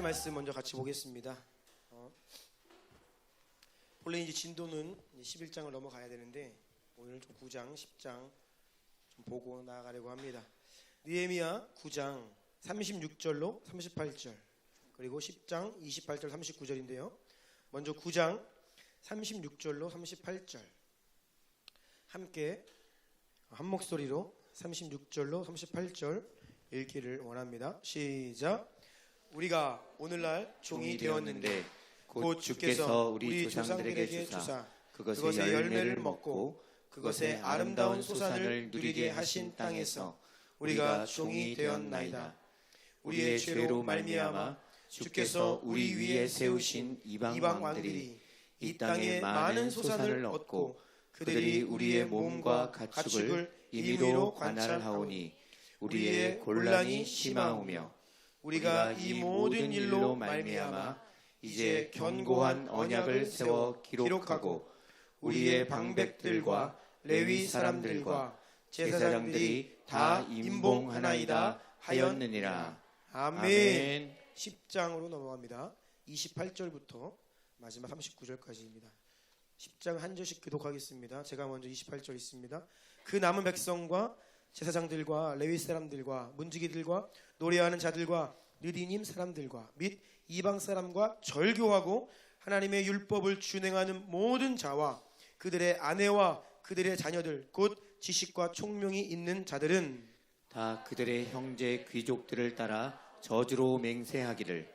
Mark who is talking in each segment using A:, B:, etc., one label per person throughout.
A: 하나님 말씀 먼저 같이 보겠습니다. 원래 이제 진도는 11장을 넘어가야 되는데 오늘 좀 9장, 10장 좀 보고 나아가려고 합니다. 느헤미야 9장 36절로 38절 그리고 10장 28절 39절인데요. 먼저 9장 36절로 38절 함께 한 목소리로 36절로 38절 읽기를 원합니다. 시작. 우리가 오늘날 종이 되었는데 곧 주께서 우리 조상들에게 주사 그것의 열매를 먹고 그것의 아름다운 소산을 누리게 하신 땅에서 우리가 종이 되었나이다. 우리의 죄로 말미암아 주께서 우리 위에 세우신 이방 왕들이 이 땅에 많은 소산을 얻고 그들이 우리의 몸과 가축을 임의로 관찰하오니 우리의 곤란이 심하오며 우리가 이 모든 일로 말미암아 이제 견고한 언약을 세워 기록하고 우리의 방백들과 레위 사람들과 제사장들이 다 임봉하나이다 하였느니라. 아멘. 10장으로 넘어갑니다. 28절부터 마지막 39절까지입니다. 10장 한 절씩 교독하겠습니다. 제가 먼저 28절 있습니다. 그 남은 백성과 제사장들과 레위 사람들과 문지기들과 노래하는 자들과 느디님 사람들과 및 이방 사람과 절교하고 하나님의 율법을 준행하는 모든 자와 그들의 아내와 그들의 자녀들 곧 지식과 총명이 있는 자들은
B: 다 그들의 형제 귀족들을 따라 저주로 맹세하기를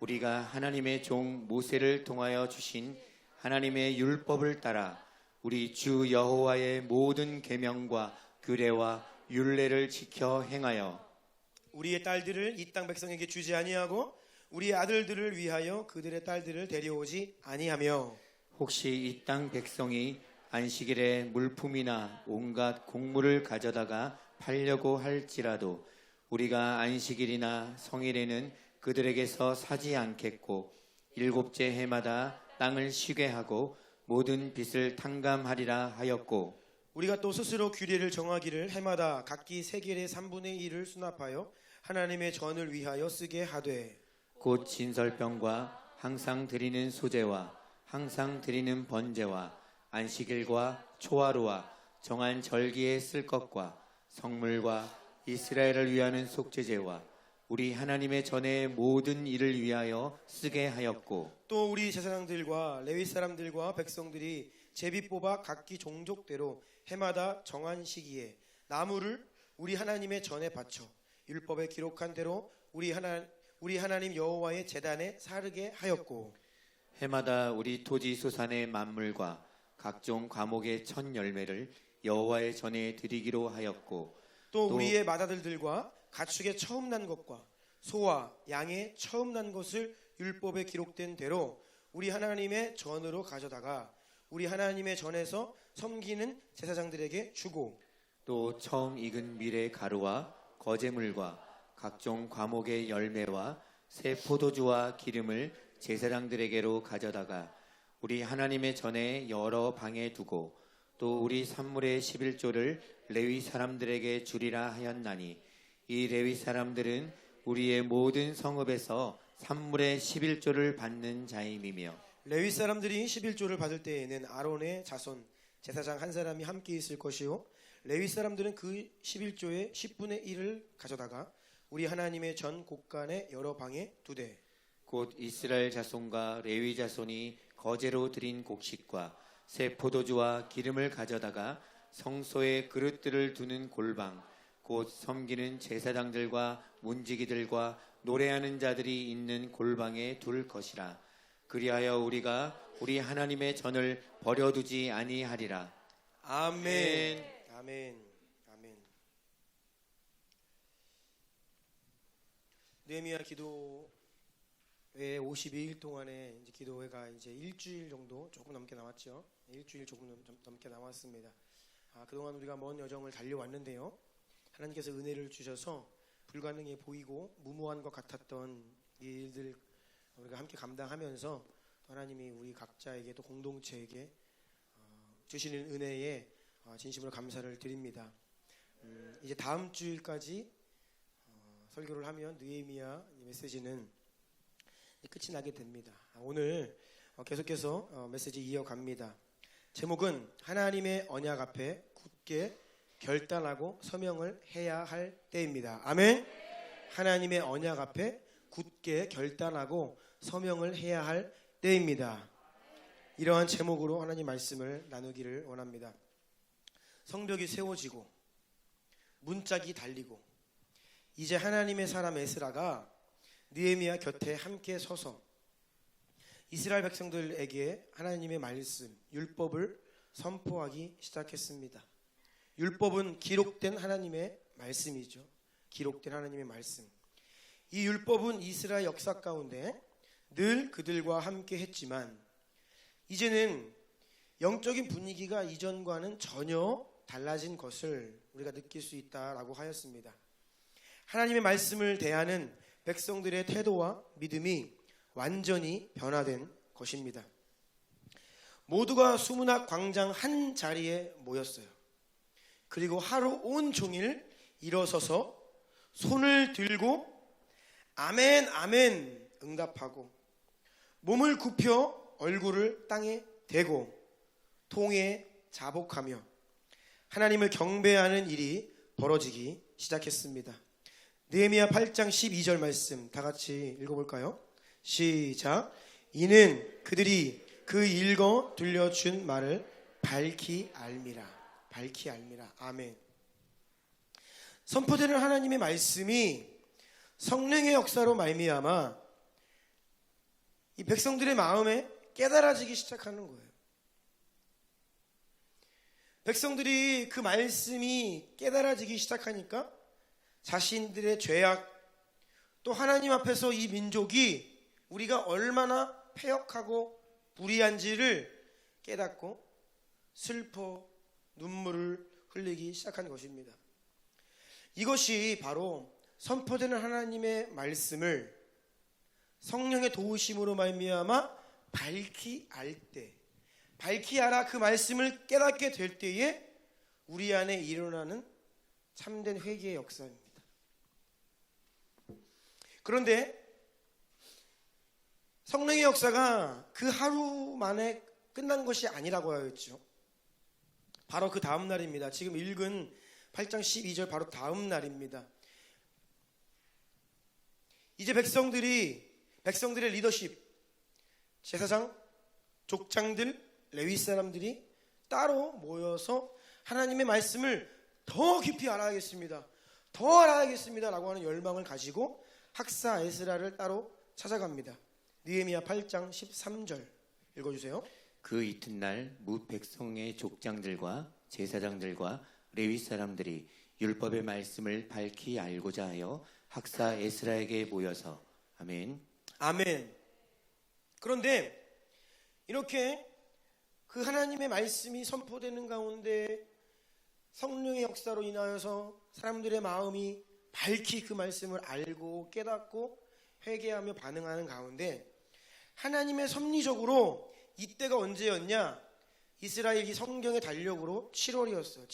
B: 우리가 하나님의 종 모세를 통하여 주신 하나님의 율법을 따라 우리 주 여호와의 모든 계명과 규례와 율례를 지켜 행하여
A: 우리의 딸들을 이 땅 백성에게 주지 아니하고 우리의 아들들을 위하여 그들의 딸들을 데려오지 아니하며
B: 혹시 이 땅 백성이 안식일에 물품이나 온갖 곡물을 가져다가 팔려고 할지라도 우리가 안식일이나 성일에는 그들에게서 사지 않겠고 일곱째 해마다 땅을 쉬게 하고 모든 빚을 탕감하리라 하였고
A: 우리가 또 스스로 규례를 정하기를 해마다 각기 세겔의 3분의 1을 수납하여 하나님의 전을 위하여 쓰게 하되
B: 곧 진설병과 항상 드리는 소제와 항상 드리는 번제와 안식일과 초하루와 정한 절기에 쓸 것과 성물과 이스라엘을 위하는 속죄제와 우리 하나님의 전의 모든 일을 위하여 쓰게 하였고
A: 또 우리 제사장들과 레위 사람들과 백성들이 제비 뽑아 각기 종족대로 해마다 정한 시기에 나무를 우리 하나님의 전에 바쳐 율법에 기록한 대로 우리 하나님 여호와의 제단에 사르게 하였고
B: 해마다 우리 토지 소산의 만물과 각종 과목의 첫 열매를 여호와의 전에 드리기로 하였고
A: 또 우리의 맏아들들과 가축의 처음 난 것과 소와 양의 처음 난 것을 율법에 기록된 대로 우리 하나님의 전으로 가져다가 우리 하나님의 전에서 섬기는 제사장들에게 주고
B: 또 처음 익은 밀의 가루와 거제물과 각종 과목의 열매와 새 포도주와 기름을 제사장들에게로 가져다가 우리 하나님의 전에 여러 방에 두고 또 우리 산물의 11조를 레위 사람들에게 주리라 하였나니 이 레위 사람들은 우리의 모든 성읍에서 산물의 11조를 받는 자임이며
A: 레위 사람들이 11조를 받을 때에는 아론의 자손 제사장 한 사람이 함께 있을 것이요 레위 사람들은 그 11조의 10분의 1을 가져다가 우리 하나님의 전 곳간의 여러 방에 두되
B: 곧 이스라엘 자손과 레위 자손이 거제로 드린 곡식과 새 포도주와 기름을 가져다가 성소에 그릇들을 두는 골방 곧 섬기는 제사장들과 문지기들과 노래하는 자들이 있는 골방에 둘 것이라. 그리하여 우리가 우리 하나님의 전을 버려두지 아니하리라.
A: 아멘. 아멘. 아멘. 느헤미야 기도회 52일 동안에 이제 기도회가 이제 일주일 정도 조금 넘게 남았죠. 일주일 조금 넘게 남았습니다. 그동안 우리가 먼 여정을 달려왔는데요. 하나님께서 은혜를 주셔서 불가능해 보이고 무모한 것 같았던 일들 우리가 함께 감당하면서 하나님이 우리 각자에게 또 공동체에게 주시는 은혜에 진심으로 감사를 드립니다. 이제 다음 주일까지 설교를 하면 느헤미야 메시지는 끝이 나게 됩니다. 오늘 계속해서 메시지 이어갑니다. 제목은 하나님의 언약 앞에 굳게 결단하고 서명을 해야 할 때입니다. 아멘. 하나님의 언약 앞에 굳게 결단하고 서명을 해야 할 때입니다. 이러한 제목으로 하나님 말씀을 나누기를 원합니다. 성벽이 세워지고 문짝이 달리고 이제 하나님의 사람 에스라가 느헤미야 곁에 함께 서서 이스라엘 백성들에게 하나님의 말씀, 율법을 선포하기 시작했습니다. 율법은 기록된 하나님의 말씀이죠. 기록된 하나님의 말씀. 이 율법은 이스라엘 역사 가운데 늘 그들과 함께 했지만 이제는 영적인 분위기가 이전과는 전혀 달라진 것을 우리가 느낄 수 있다라고 하였습니다. 하나님의 말씀을 대하는 백성들의 태도와 믿음이 완전히 변화된 것입니다. 모두가 수문학 광장 한 자리에 모였어요. 그리고 하루 온종일 일어서서 손을 들고 아멘 아멘 응답하고 몸을 굽혀 얼굴을 땅에 대고 통에 자복하며 하나님을 경배하는 일이 벌어지기 시작했습니다. 느헤미야 8장 12절 말씀 다 같이 읽어볼까요? 시작. 이는 그들이 그 읽어 들려준 말을 밝히 알미라. 밝히 알미라. 아멘. 선포되는 하나님의 말씀이 성령의 역사로 말미암아 이 백성들의 마음에 깨달아지기 시작하는 거예요. 백성들이 그 말씀이 깨달아지기 시작하니까 자신들의 죄악 또 하나님 앞에서 이 민족이 우리가 얼마나 패역하고 불의한지를 깨닫고 슬퍼 눈물을 흘리기 시작한 것입니다. 이것이 바로 선포되는 하나님의 말씀을 성령의 도우심으로 말미암아 밝히 알 때, 밝히 알아 그 말씀을 깨닫게 될 때에 우리 안에 일어나는 참된 회개의 역사입니다. 그런데 성령의 역사가 그 하루 만에 끝난 것이 아니라고 하였죠. 바로 그 다음 날입니다. 지금 읽은 8장 12절 바로 다음 날입니다. 이제 백성들의 리더십, 제사장, 족장들, 레위 사람들이 따로 모여서 하나님의 말씀을 더 깊이 알아야겠습니다. 더 알아야겠습니다. 라고 하는 열망을 가지고 학사 에스라를 따로 찾아갑니다. 느헤미야 8장 13절 읽어주세요.
B: 그 이튿날 무 백성의 족장들과 제사장들과 레위 사람들이 율법의 말씀을 밝히 알고자 하여 학사 에스라에게 모여서 아멘.
A: 아멘. 그런데 이렇게 그 하나님의 말씀이 선포되는 가운데 성령의 역사로 인하여서 사람들의 마음이 밝히 그 말씀을 알고 깨닫고 회개하며 반응하는 가운데 하나님의 섭리적으로 이때가 언제였냐? 이스라엘이 성경의 달력으로 7월이었어요.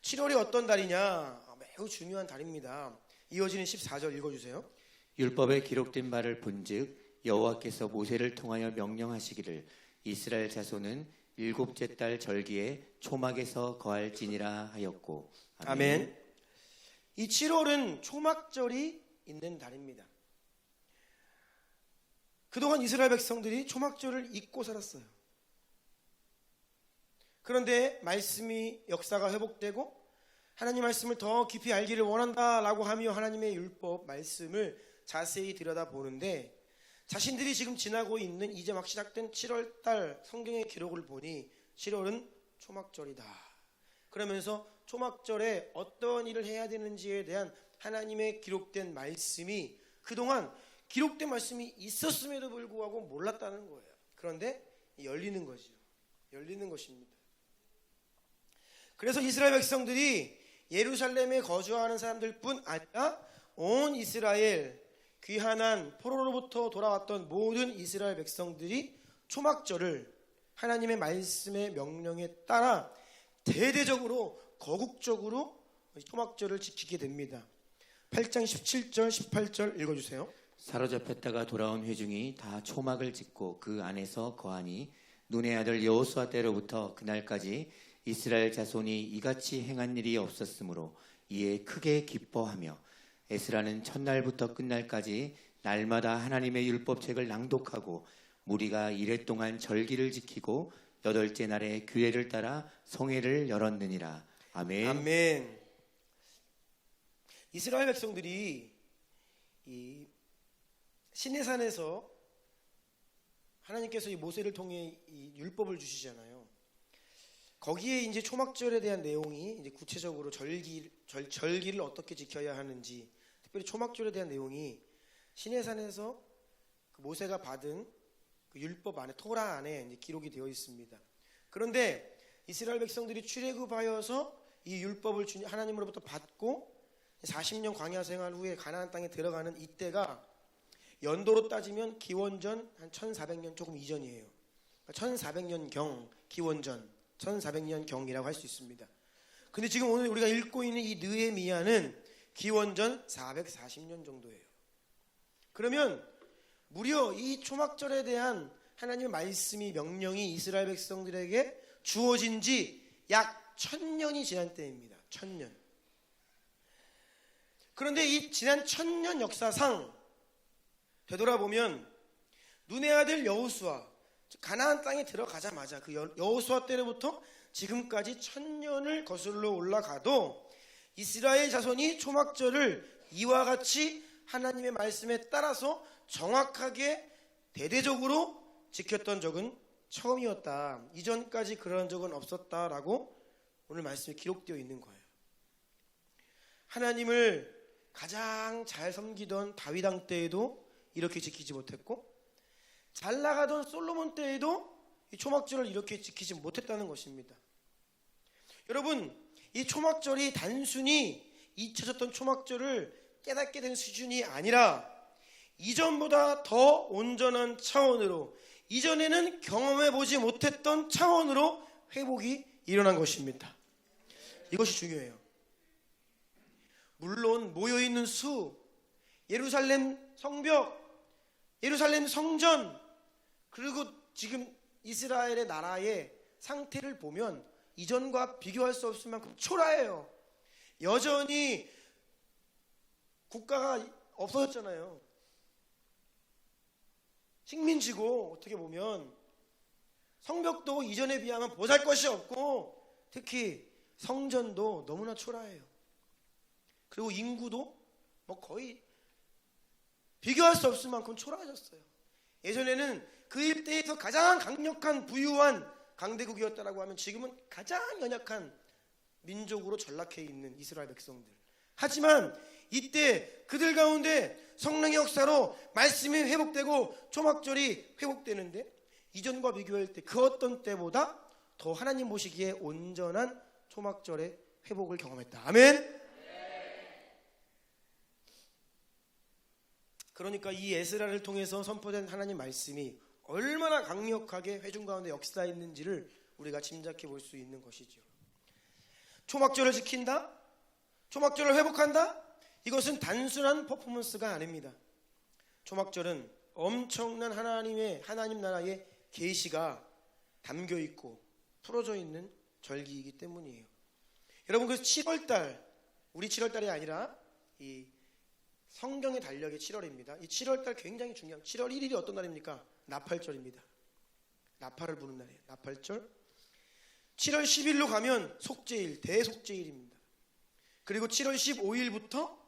A: 7월이 어떤 달이냐? 매우 중요한 달입니다. 이어지는 14절 읽어주세요.
B: 율법에 기록된 바를 본즉 여호와께서 모세를 통하여 명령하시기를 이스라엘 자손은 일곱째 달 절기에 초막에서 거할지니라 하였고
A: 아멘. 이 7월은 초막절이 있는 달입니다. 그동안 이스라엘 백성들이 초막절을 잊고 살았어요. 그런데 말씀이 역사가 회복되고 하나님 말씀을 더 깊이 알기를 원한다라고 하며 하나님의 율법 말씀을 자세히 들여다보는데 자신들이 지금 지나고 있는 이제 막 시작된 7월달 성경의 기록을 보니 7월은 초막절이다. 그러면서 초막절에 어떤 일을 해야 되는지에 대한 하나님의 기록된 말씀이 그동안 기록된 말씀이 있었음에도 불구하고 몰랐다는 거예요. 그런데 열리는 거죠. 열리는 것입니다. 그래서 이스라엘 백성들이 예루살렘에 거주하는 사람들뿐 아니라 온 이스라엘 귀환한 포로로부터 돌아왔던 모든 이스라엘 백성들이 초막절을 하나님의 말씀의 명령에 따라 대대적으로 거국적으로 초막절을 지키게 됩니다. 8장 17절 18절 읽어주세요.
B: 사로잡혔다가 돌아온 회중이 다 초막을 짓고 그 안에서 거하니 눈의 아들 여호수아 때로부터 그날까지 이스라엘 자손이 이같이 행한 일이 없었으므로 이에 크게 기뻐하며 에스라는 첫날부터 끝날까지 날마다 하나님의 율법책을 낭독하고 무리가 이레 동안 절기를 지키고 여덟째 날에 규례를 따라 성회를 열었느니라. 아멘.
A: 아멘. 이스라엘 백성들이 이 시내산에서 하나님께서 이 모세를 통해 이 율법을 주시잖아요. 거기에 이제 초막절에 대한 내용이 이제 구체적으로 절기를 어떻게 지켜야 하는지, 특별히 초막절에 대한 내용이 시내산에서 그 모세가 받은 그 율법 안에, 토라 안에 이제 기록이 되어 있습니다. 그런데 이스라엘 백성들이 출애굽하여서 이 율법을 하나님으로부터 받고 40년 광야 생활 후에 가나안 땅에 들어가는 이때가 연도로 따지면 기원전 한 1400년 조금 이전이에요. 1400년경, 기원전 1400년경이라고 할 수 있습니다. 근데 지금 오늘 우리가 읽고 있는 이 느헤미야는 기원전 440년 정도예요. 그러면 무려 이 초막절에 대한 하나님의 말씀이, 명령이 이스라엘 백성들에게 주어진 지 약 1000년이 지난 때입니다. 1000년. 그런데 이 지난 1000년 역사상 되돌아보면 눈의 아들 여호수아, 가나안 땅에 들어가자마자 그 여호수아 때로부터 지금까지 1000년을 거슬러 올라가도 이스라엘 자손이 초막절을 이와 같이 하나님의 말씀에 따라서 정확하게 대대적으로 지켰던 적은 처음이었다. 이전까지 그런 적은 없었다라고 오늘 말씀에 기록되어 있는 거예요. 하나님을 가장 잘 섬기던 다윗 왕 때에도 이렇게 지키지 못했고, 잘 나가던 솔로몬 때에도 이 초막절을 이렇게 지키지 못했다는 것입니다. 여러분, 이 초막절이 단순히 잊혀졌던 초막절을 깨닫게 된 수준이 아니라 이전보다 더 온전한 차원으로, 이전에는 경험해보지 못했던 차원으로 회복이 일어난 것입니다. 이것이 중요해요. 물론 모여있는 수, 예루살렘 성벽, 예루살렘 성전, 그리고 지금 이스라엘의 나라의 상태를 보면 이전과 비교할 수 없을 만큼 초라해요. 여전히 국가가 없어졌잖아요. 식민지고, 어떻게 보면 성벽도 이전에 비하면 보잘것이 없고, 특히 성전도 너무나 초라해요. 그리고 인구도 뭐 거의 비교할 수 없을 만큼 초라해졌어요. 예전에는 그 일대에서 가장 강력한 부유한 강대국이었다라고 하면 지금은 가장 연약한 민족으로 전락해 있는 이스라엘 백성들. 하지만 이때 그들 가운데 성령의 역사로 말씀이 회복되고 초막절이 회복되는데, 이전과 비교할 때 그 어떤 때보다 더 하나님 보시기에 온전한 초막절의 회복을 경험했다. 아멘. 그러니까 이 에스라를 통해서 선포된 하나님 말씀이 얼마나 강력하게 회중 가운데 역사했는지를 우리가 짐작해 볼 수 있는 것이죠. 초막절을 지킨다? 초막절을 회복한다? 이것은 단순한 퍼포먼스가 아닙니다. 초막절은 엄청난 하나님 나라의 계시가 담겨 있고 풀어져 있는 절기이기 때문이에요. 여러분, 그 7월달, 우리 7월달이 아니라 이 성경의 달력이 7월입니다. 이 7월달 굉장히 중요한, 7월 1일이 어떤 날입니까? 나팔절입니다. 나팔을 부는 날이에요. 나팔절. 7월 10일로 가면 속죄일, 대속죄일입니다. 그리고 7월 15일부터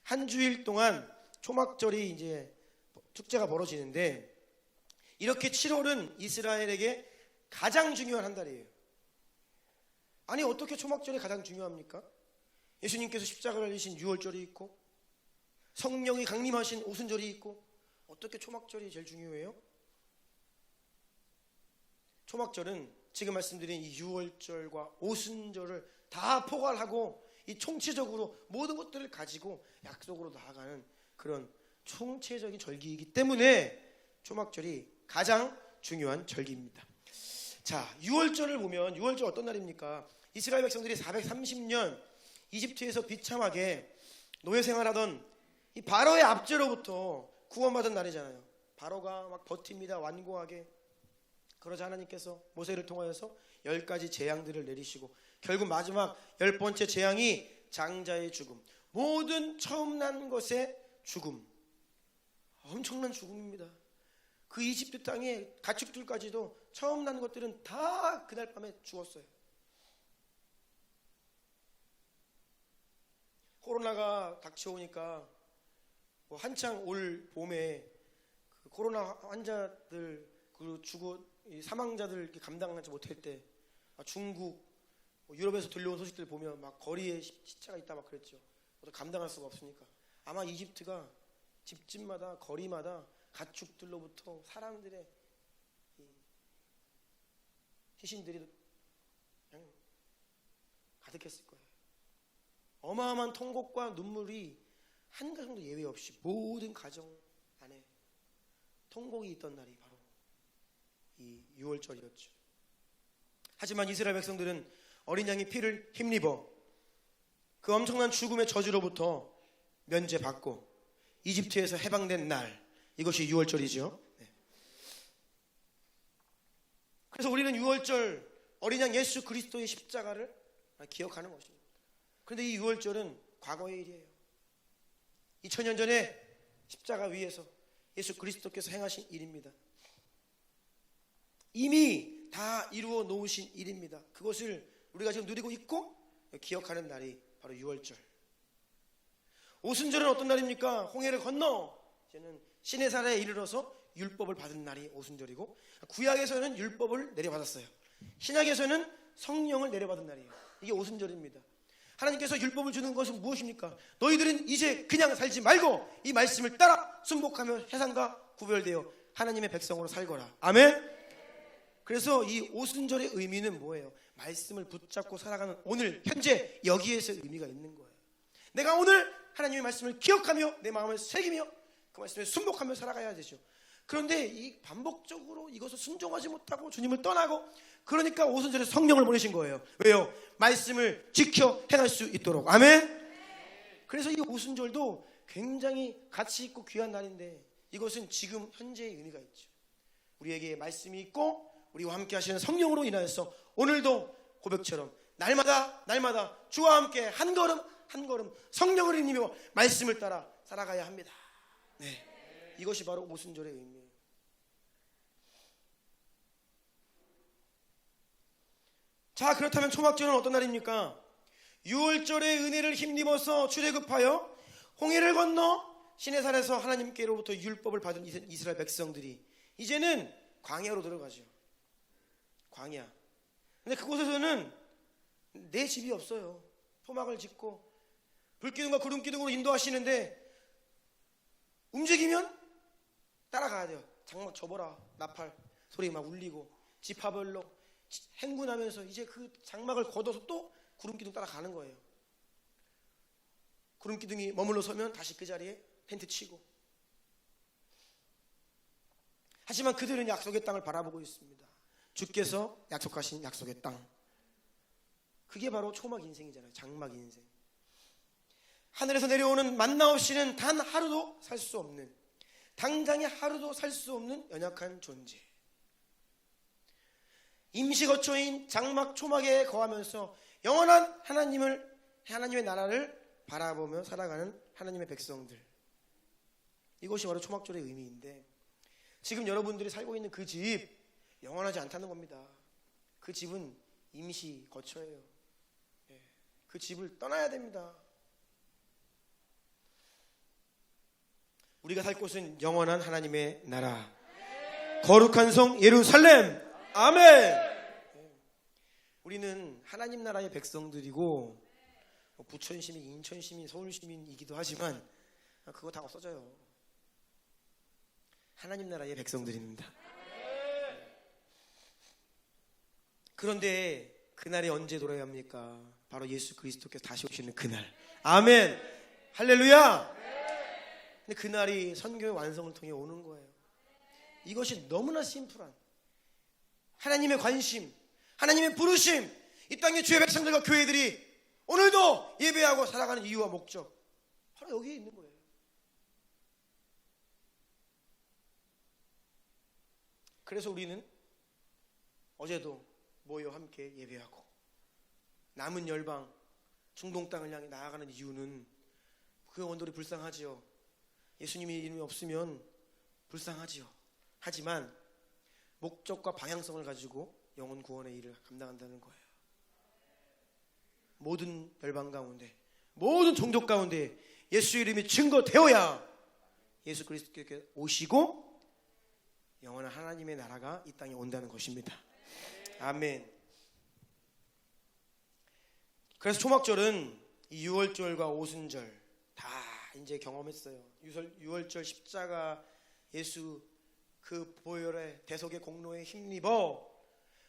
A: 한 주일 동안 초막절이 이제 축제가 벌어지는데, 이렇게 7월은 이스라엘에게 가장 중요한 한 달이에요. 아니, 어떻게 초막절이 가장 중요합니까? 예수님께서 십자가를 달리신 6월절이 있고, 성령이 강림하신 오순절이 있고, 어떻게 초막절이 제일 중요해요? 초막절은 지금 말씀드린 이 6월절과 오순절을 다 포괄하고 이 총체적으로 모든 것들을 가지고 약속으로 나아가는 그런 총체적인 절기이기 때문에 초막절이 가장 중요한 절기입니다. 자, 6월절을 보면 6월절 어떤 날입니까? 이스라엘 백성들이 430년 이집트에서 비참하게 노예 생활하던 이 바로의 압제로부터 구원받은 날이잖아요. 바로가 막 버팁니다. 완고하게. 그러자 하나님께서 모세를 통하여서 10가지 재앙들을 내리시고 결국 마지막 10번째 재앙이 장자의 죽음, 모든 처음 난 것의 죽음. 엄청난 죽음입니다. 그 이집트 땅의 가축들까지도 처음 난 것들은 다 그날 밤에 죽었어요. 코로나가 닥쳐오니까 한창 올 봄에 그 코로나 환자들 그 이 사망자들 이렇게 감당하지 못할 때 중국, 유럽에서 들려온 소식들 보면 막 거리에 시체가 있다 막 그랬죠. 감당할 수가 없으니까 아마 이집트가 집집마다 거리마다 가축들로부터 사람들의 시신들이 그냥 가득했을 거예요. 어마어마한 통곡과 눈물이 한 가정도 예외 없이 모든 가정 안에 통곡이 있던 날이 바로 이 6월절이었죠. 하지만 이스라엘 백성들은 어린 양의 피를 힘입어 그 엄청난 죽음의 저주로부터 면제받고 이집트에서 해방된 날, 이것이 6월절이죠. 그래서 우리는 6월절 어린 양 예수 그리스도의 십자가를 기억하는 것입니다. 그런데 이 6월절은 과거의 일이에요. 2000년 전에 십자가 위에서 예수 그리스도께서 행하신 일입니다. 이미 다 이루어 놓으신 일입니다. 그것을 우리가 지금 누리고 있고 기억하는 날이 바로 6월절. 오순절은 어떤 날입니까? 홍해를 건너 이제는 시내산에 이르러서 율법을 받은 날이 오순절이고, 구약에서는 율법을 내려받았어요. 신약에서는 성령을 내려받은 날이에요. 이게 오순절입니다. 하나님께서 율법을 주는 것은 무엇입니까? 너희들은 이제 그냥 살지 말고 이 말씀을 따라 순복하며 세상과 구별되어 하나님의 백성으로 살거라. 아멘. 그래서 이 오순절의 의미는 뭐예요? 말씀을 붙잡고 살아가는 오늘 현재 여기에서 의미가 있는 거예요. 내가 오늘 하나님의 말씀을 기억하며 내 마음을 새기며 그 말씀에 순복하며 살아가야 되죠. 그런데 이 반복적으로 이것을 순종하지 못하고 주님을 떠나고, 그러니까 오순절에 성령을 보내신 거예요. 왜요? 말씀을 지켜 행할 수 있도록. 아멘. 그래서 이 오순절도 굉장히 가치 있고 귀한 날인데, 이것은 지금 현재의 의미가 있죠. 우리에게 말씀이 있고 우리와 함께 하시는 성령으로 인하여서 오늘도 고백처럼 날마다 주와 함께 한 걸음 한 걸음 성령을 힘입어 말씀을 따라 살아가야 합니다. 네, 이것이 바로 오순절의 의미예요. 자, 그렇다면 초막절은 어떤 날입니까? 6월절의 은혜를 힘입어서 출애굽하여 홍해를 건너 시내산에서 하나님께로부터 율법을 받은 이스라엘 백성들이 이제는 광야로 들어가죠. 광야. 근데 그곳에서는 내 집이 없어요. 토막을 짓고 불기둥과 구름기둥으로 인도하시는데 움직이면 따라가야 돼요. 장막 접어라. 나팔 소리 막 울리고 지파별로 행군하면서 이제 그 장막을 걷어서 또 구름기둥 따라가는 거예요. 구름기둥이 머물러 서면 다시 그 자리에 텐트 치고. 하지만 그들은 약속의 땅을 바라보고 있습니다. 주께서 약속하신 약속의 땅. 그게 바로 초막 인생이잖아요. 장막 인생. 하늘에서 내려오는 만나 없이는 단 하루도 살 수 없는, 당장에 하루도 살 수 없는 연약한 존재. 임시 거처인 장막 초막에 거하면서 영원한 하나님의 나라를 바라보며 살아가는 하나님의 백성들. 이것이 바로 초막절의 의미인데, 지금 여러분들이 살고 있는 그 집 영원하지 않다는 겁니다. 그 집은 임시 거처예요. 그 집을 떠나야 됩니다. 우리가 살 곳은 영원한 하나님의 나라, 거룩한 성 예루살렘. 아멘. 우리는 하나님 나라의 백성들이고, 부천 시민, 인천 시민, 서울 시민이기도 하지만 그거 다 없어져요. 하나님 나라의 백성들입니다. 그런데 그날이 언제 돌아야 합니까? 바로 예수 그리스도께서 다시 오시는 그날. 아멘. 할렐루야. 근데 그날이 선교의 완성을 통해 오는 거예요. 이것이 너무나 심플한 하나님의 관심, 하나님의 부르심, 이 땅의 주의 백성들과 교회들이 오늘도 예배하고 살아가는 이유와 목적, 바로 여기에 있는 거예요. 그래서 우리는 어제도 모여 함께 예배하고 남은 열방 중동 땅을 향해 나아가는 이유는 그 원돌이 불쌍하지요. 예수님의 이름이 없으면 불쌍하지요. 하지만 목적과 방향성을 가지고 영혼 구원의 일을 감당한다는 거예요. 모든 열방 가운데, 모든 종족 가운데 예수 이름이 증거되어야 예수 그리스도께 오시고 영원한 하나님의 나라가 이 땅에 온다는 것입니다. 아멘. 그래서 초막절은 이 유월절과 오순절 다 이제 경험했어요. 유월절 십자가 예수 그 보혈의 대속의 공로에 힘입어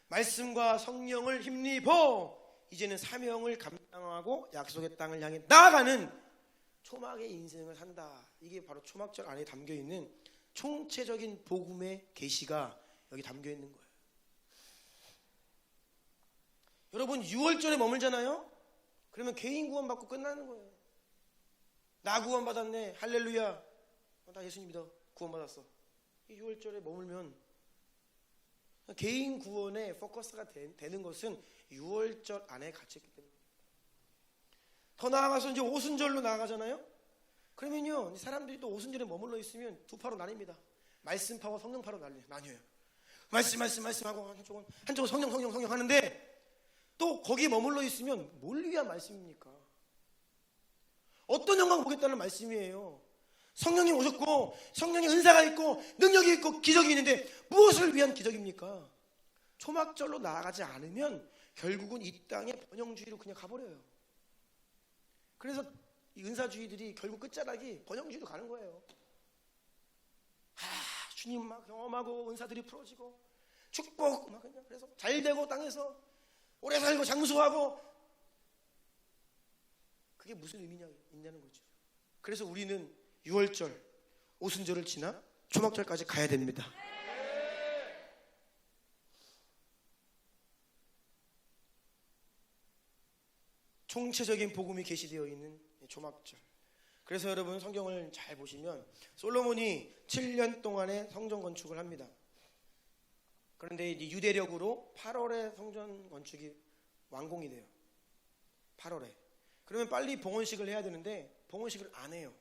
A: 말씀과 성령을 힘입어 이제는 사명을 감당하고 약속의 땅을 향해 나아가는 초막의 인생을 산다. 이게 바로 초막절 안에 담겨있는 총체적인 복음의 계시가 여기 담겨있는 거예요. 여러분 6월절에 머물잖아요. 그러면 개인 구원 받고 끝나는 거예요. 나 구원 받았네, 할렐루야, 나 예수님 믿어, 구원 받았어. 이 6월절에 머물면 개인 구원에 포커스가 되는 것은 6월절 안에 갇혔기 때문에. 더 나아가서 이제 오순절로 나아가잖아요. 그러면요 사람들이 또 오순절에 머물러 있으면 두 파로 나뉩니다. 말씀파와 성령파로 나뉘어요. 말씀하고 한쪽은 성령 하는데 또 거기에 머물러 있으면 뭘 위한 말씀입니까? 어떤 영광 보겠다는 말씀이에요. 성령이 오셨고 성령의 은사가 있고 능력이 있고 기적이 있는데 무엇을 위한 기적입니까? 초막절로 나아가지 않으면 결국은 이 땅에 번영주의로 그냥 가버려요. 그래서 이 은사주의들이 결국 끝자락이 번영주의로 가는 거예요. 주님 막 경험하고 은사들이 풀어지고 축복 막 그냥 그래서 잘 되고 땅에서 오래 살고 장수하고 그게 무슨 의미냐 있냐는 거죠. 그래서 우리는 6월절 오순절을 지나 초막절까지 가야 됩니다. 총체적인 복음이 계시되어 있는 초막절. 그래서 여러분 성경을 잘 보시면 솔로몬이 7년 동안의 성전 건축을 합니다. 그런데 이제 유대력으로 8월에 성전 건축이 완공이 돼요. 8월에. 그러면 빨리 봉헌식을 해야 되는데 봉헌식을 안 해요.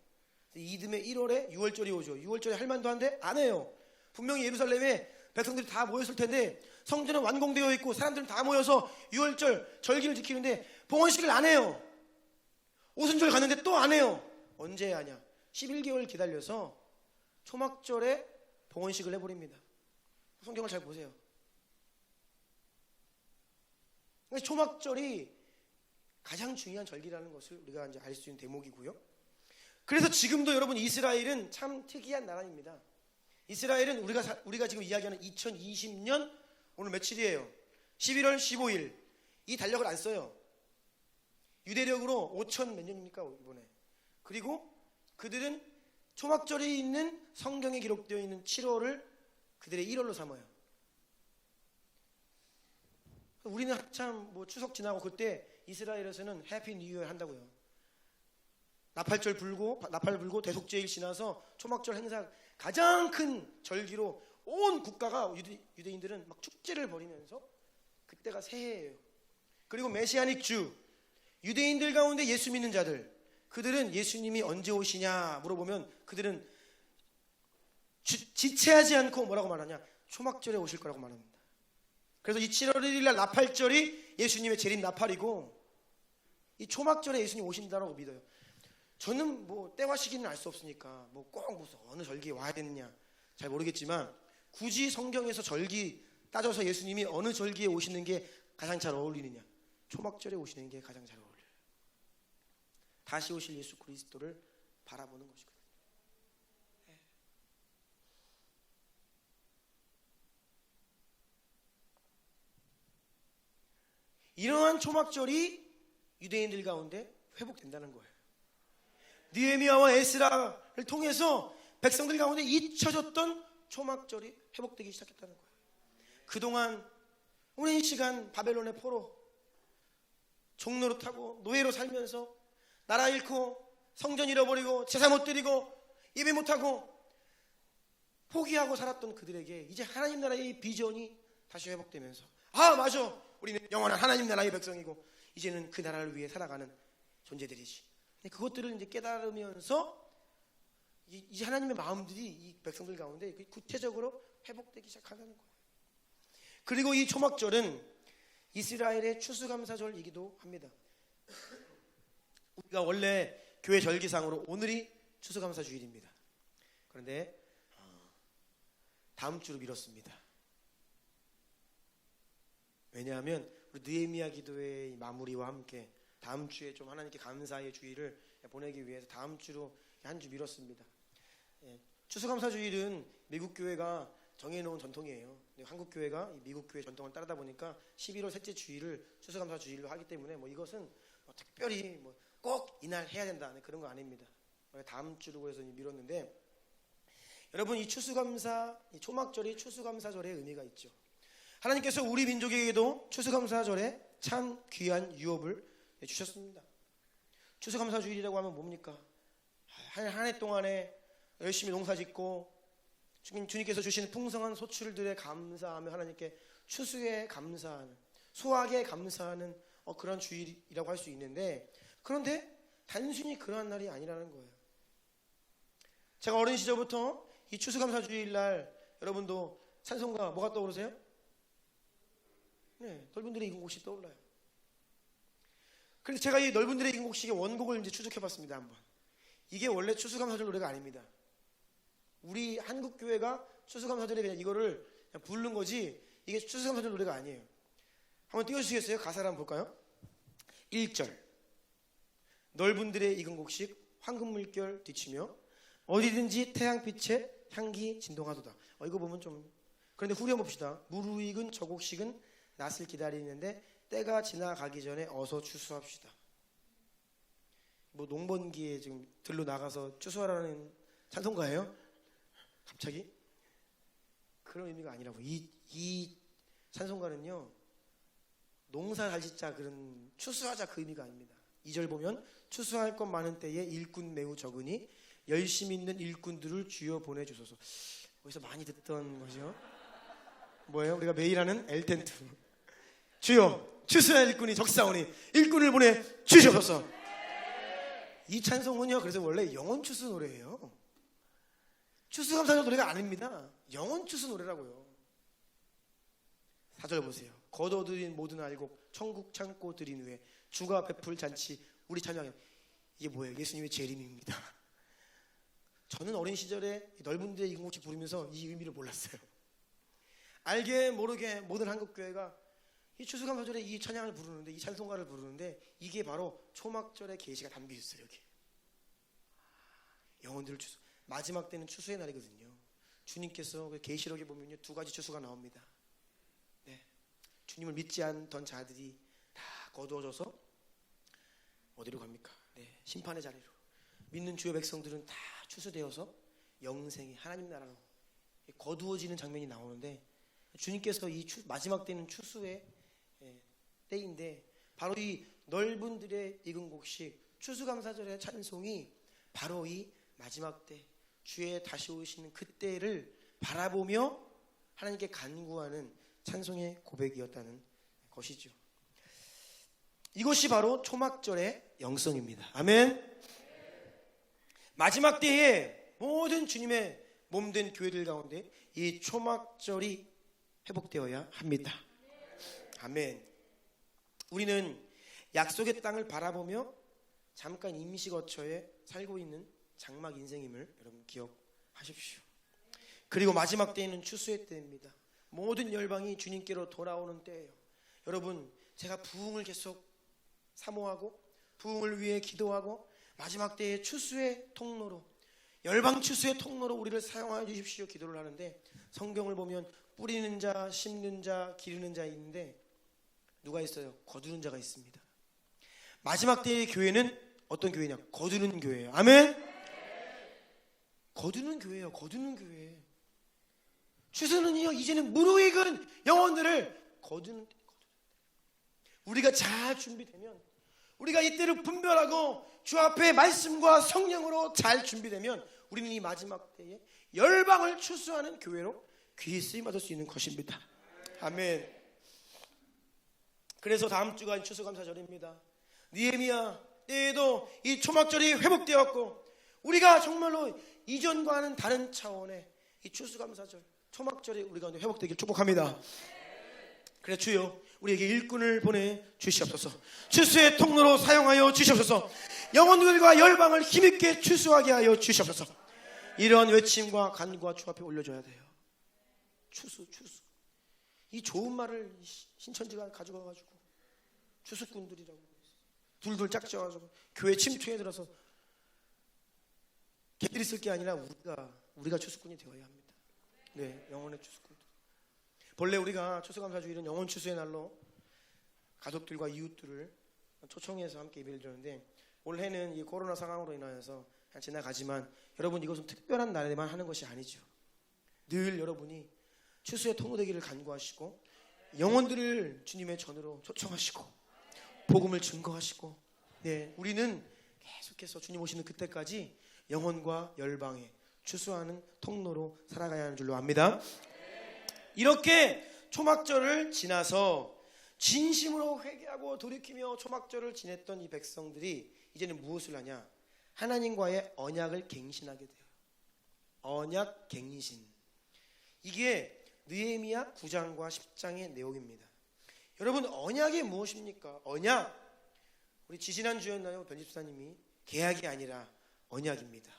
A: 이듬해 1월에 6월절이 오죠. 6월절에 할 만도 한데 안 해요. 분명히 예루살렘에 백성들이 다 모였을 텐데 성전은 완공되어 있고 사람들은 다 모여서 6월절 절기를 지키는데 봉헌식을 안 해요. 오순절 가는데 또 안 해요. 언제 하냐? 11개월 기다려서 초막절에 봉헌식을 해버립니다. 성경을 잘 보세요. 초막절이 가장 중요한 절기라는 것을 우리가 이제 알 수 있는 대목이고요. 그래서 지금도 여러분 이스라엘은 참 특이한 나라입니다. 이스라엘은 우리가 지금 이야기하는 2020년 오늘 며칠이에요? 11월 15일 이 달력을 안 써요. 유대력으로 5천 몇 년입니까 이번에. 그리고 그들은 초막절이 있는 성경에 기록되어 있는 7월을 그들의 1월로 삼아요. 우리는 한참 뭐 추석 지나고 그때 이스라엘에서는 해피 뉴 이어 한다고요. 나팔 불고 대속제일 지나서 초막절 행사 가장 큰 절기로 온 국가가 유대인들은 막 축제를 벌이면서 그때가 새해예요. 그리고 메시아닉 주 유대인들 가운데 예수 믿는 자들 그들은 예수님이 언제 오시냐 물어보면 그들은 지체하지 않고 뭐라고 말하냐? 초막절에 오실 거라고 말합니다. 그래서 이 7월 1일 날 나팔절이 예수님의 재림 나팔이고 이 초막절에 예수님 오신다라고 믿어요. 저는 뭐 때와 시기는 알 수 없으니까 뭐 꼭 무슨 어느 절기에 와야 되느냐 잘 모르겠지만 굳이 성경에서 절기 따져서 예수님이 어느 절기에 오시는 게 가장 잘 어울리느냐? 초막절에 오시는 게 가장 잘 어울려요. 다시 오실 예수 그리스도를 바라보는 것이거든요. 네. 이러한 초막절이 유대인들 가운데 회복된다는 거예요. 느헤미야와 에스라를 통해서 백성들 가운데 잊혀졌던 초막절이 회복되기 시작했다는 거예요. 그동안 오랜 시간 바벨론의 포로 종로로 타고 노예로 살면서 나라 잃고 성전 잃어버리고 제사 못 드리고 예배 못하고 포기하고 살았던 그들에게 이제 하나님 나라의 비전이 다시 회복되면서, 아 맞아, 우리는 영원한 하나님 나라의 백성이고 이제는 그 나라를 위해 살아가는 존재들이지. 근데 그것들을 이제 깨달으면서 이제 하나님의 마음들이 이 백성들 가운데 구체적으로 회복되기 시작한다는 거예요. 그리고 이 초막절은 이스라엘의 추수감사절이기도 합니다. 우리가 원래 교회 절기상으로 오늘이 추수감사주일입니다. 그런데 다음 주로 미뤘습니다. 왜냐하면 우리 느헤미야 기도회의 마무리와 함께 다음 주에 좀 하나님께 감사의 주일을 보내기 위해서 다음 주로 한 주 미뤘습니다. 추수감사주일은 미국 교회가 정해놓은 전통이에요. 한국 교회가 미국 교회 전통을 따르다 보니까 11월 셋째 주일을 추수감사주일로 하기 때문에 이것은 특별히 꼭 이날 해야 된다 그런 거 아닙니다. 다음 주로 해서 미뤘는데, 여러분 이 추수감사, 이 초막절이 추수감사절의 의미가 있죠. 하나님께서 우리 민족에게도 추수감사절에 참 귀한 유업을 주셨습니다. 추수감사주일이라고 하면 뭡니까? 한 해 동안에 열심히 농사짓고 주님께서 주신 풍성한 소출들에 감사하며 하나님께 추수에 감사하는, 수확에 감사하는 그런 주일이라고 할 수 있는데, 그런데 단순히 그러한 날이 아니라는 거예요. 제가 어린 시절부터 이 추수감사주일날 여러분도 찬송가 뭐가 떠오르세요? 네, 넓은들의 이근곡식 떠올라요. 그래서 제가 이 넓은들의 이근곡식의 원곡을 이제 추적해봤습니다. 한번. 이게 원래 추수감사절 노래가 아닙니다. 우리 한국 교회가 추수감사절에 그냥 이거를 그냥 부른 거지, 이게 추수감사절 노래가 아니에요. 한번 띄워주시겠어요? 가사를 한번 볼까요? 1절 넓은들의 익은 곡식 황금물결 뒤치며 어디든지 태양빛에 향기 진동하도다. 이거 보면 좀, 그런데 후렴 봅시다. 무르익은 저 곡식은 낯을 기다리는데 때가 지나가기 전에 어서 추수합시다. 농번기에 지금 들로 나가서 추수하라는 찬송가예요? 갑자기? 그런 의미가 아니라고. 이 찬송가는요, 농사 잘 짓자, 그런 추수하자 그 의미가 아닙니다. 2절 보면 추수할 것 많은 때에 일꾼 매우 적으니 열심히 있는 일꾼들을 주여 보내주소서. 여기서 많이 듣던 거죠. 뭐예요? 우리가 매일 하는 엘텐트. 주여 추수할 일꾼이 적사오니 일꾼을 보내주시옵소서. 이 찬송은요, 그래서 원래 영혼 추수 노래예요. 추수감사절 노래가 아닙니다. 영혼 추수 노래라고요. 4절 보세요. 거둬들인 모든 알곡 천국 창고 드린 후에 주가 베풀 잔치 우리 찬양해. 이게 뭐예요? 예수님의 재림입니다. 저는 어린 시절에 넓은 데 이근곡식 부르면서 이 의미를 몰랐어요. 알게 모르게 모든 한국교회가 이 추수감사절에 이 찬양을 부르는데, 이 찬송가를 부르는데, 이게 바로 초막절의 계시가 담겨 있어요. 여기 영혼들을 추수, 마지막 때는 추수의 날이거든요. 주님께서 그 계시록에 보면요, 두 가지 추수가 나옵니다. 네, 주님을 믿지 않던 자들이 다 거두어져서 어디로 갑니까? 네, 심판의 자리로. 믿는 주의 백성들은 다 추수되어서 영생의 하나님 나라로 거두어지는 장면이 나오는데, 주님께서 이 마지막 때는 추수의 때인데, 바로 이 넓은 들의 익은 곡식 추수감사절의 찬송이 바로 이 마지막 때 주의 다시 오시는 그때를 바라보며 하나님께 간구하는 찬송의 고백이었다는 것이죠. 이것이 바로 초막절의 영성입니다. 아멘. 마지막 때에 모든 주님의 몸된 교회들 가운데 이 초막절이 회복되어야 합니다. 아멘. 우리는 약속의 땅을 바라보며 잠깐 임시거처에 살고 있는 장막 인생임을 여러분 기억하십시오. 그리고 마지막 때에는 추수의 때입니다. 모든 열방이 주님께로 돌아오는 때예요. 여러분, 제가 부흥을 계속 사모하고 부흥을 위해 기도하고 마지막 때의 추수의 통로로, 열방 추수의 통로로 우리를 사용하여 주십시오 기도를 하는데, 성경을 보면 뿌리는 자, 심는 자, 기르는 자 있는데 누가 있어요? 거두는 자가 있습니다. 마지막 때의 교회는 어떤 교회냐? 거두는 교회예요. 아멘. 거두는 교회예요. 거두는 교회. 추수는요, 이제는 무르익은 영혼들을 거두는. 우리가 잘 준비되면 우리가 이때를 분별하고 주 앞에 말씀과 성령으로 잘 준비되면 우리는 이 마지막 때에 열방을 추수하는 교회로 귀히 쓰임받을 수 있는 것입니다. 아멘. 그래서 다음 주가 추수감사절입니다. 느헤미야 때에도 이 초막절이 회복되었고 우리가 정말로 이전과는 다른 차원의 이 추수감사절 초막절이 우리가 회복되길 축복합니다. 그래 주여 우리에게 일꾼을 보내 주시옵소서. 추수의 통로로 사용하여 주시옵소서. 영혼들과 열방을 힘있게 추수하게 하여 주시옵소서. 이러한 외침과 간구가 주 앞에 올려줘야 돼요. 추수. 이 좋은 말을 신천지가 가져가가지고 추수꾼들이라고 둘둘 짝져가지고 교회 침투에 들어서 걔들이 쓸 게 아니라 우리가 추수꾼이 되어야 합니다. 네, 영혼의 추수꾼. 본래 우리가 추수감사주일은 영혼 추수의 날로 가족들과 이웃들을 초청해서 함께 예배를 드렸는데 올해는 이 코로나 상황으로 인하여서 그냥 지나가지만 여러분 이것은 특별한 날에만 하는 것이 아니죠. 늘 여러분이 추수의 통로 되기를 간구하시고 영혼들을 주님의 전으로 초청하시고 복음을 증거하시고 네, 우리는 계속해서 주님 오시는 그때까지 영혼과 열방에 추수하는 통로로 살아가야 하는 줄로 압니다. 이렇게 초막절을 지나서 진심으로 회개하고 돌이키며 초막절을 지냈던 이 백성들이 이제는 무엇을 하냐? 하나님과의 언약을 갱신하게 돼요. 언약 갱신. 이게 느헤미야 9장과 10장의 내용입니다. 여러분 언약이 무엇입니까? 언약. 우리 지지난 주였나요? 변집사님이 계약이 아니라 언약입니다.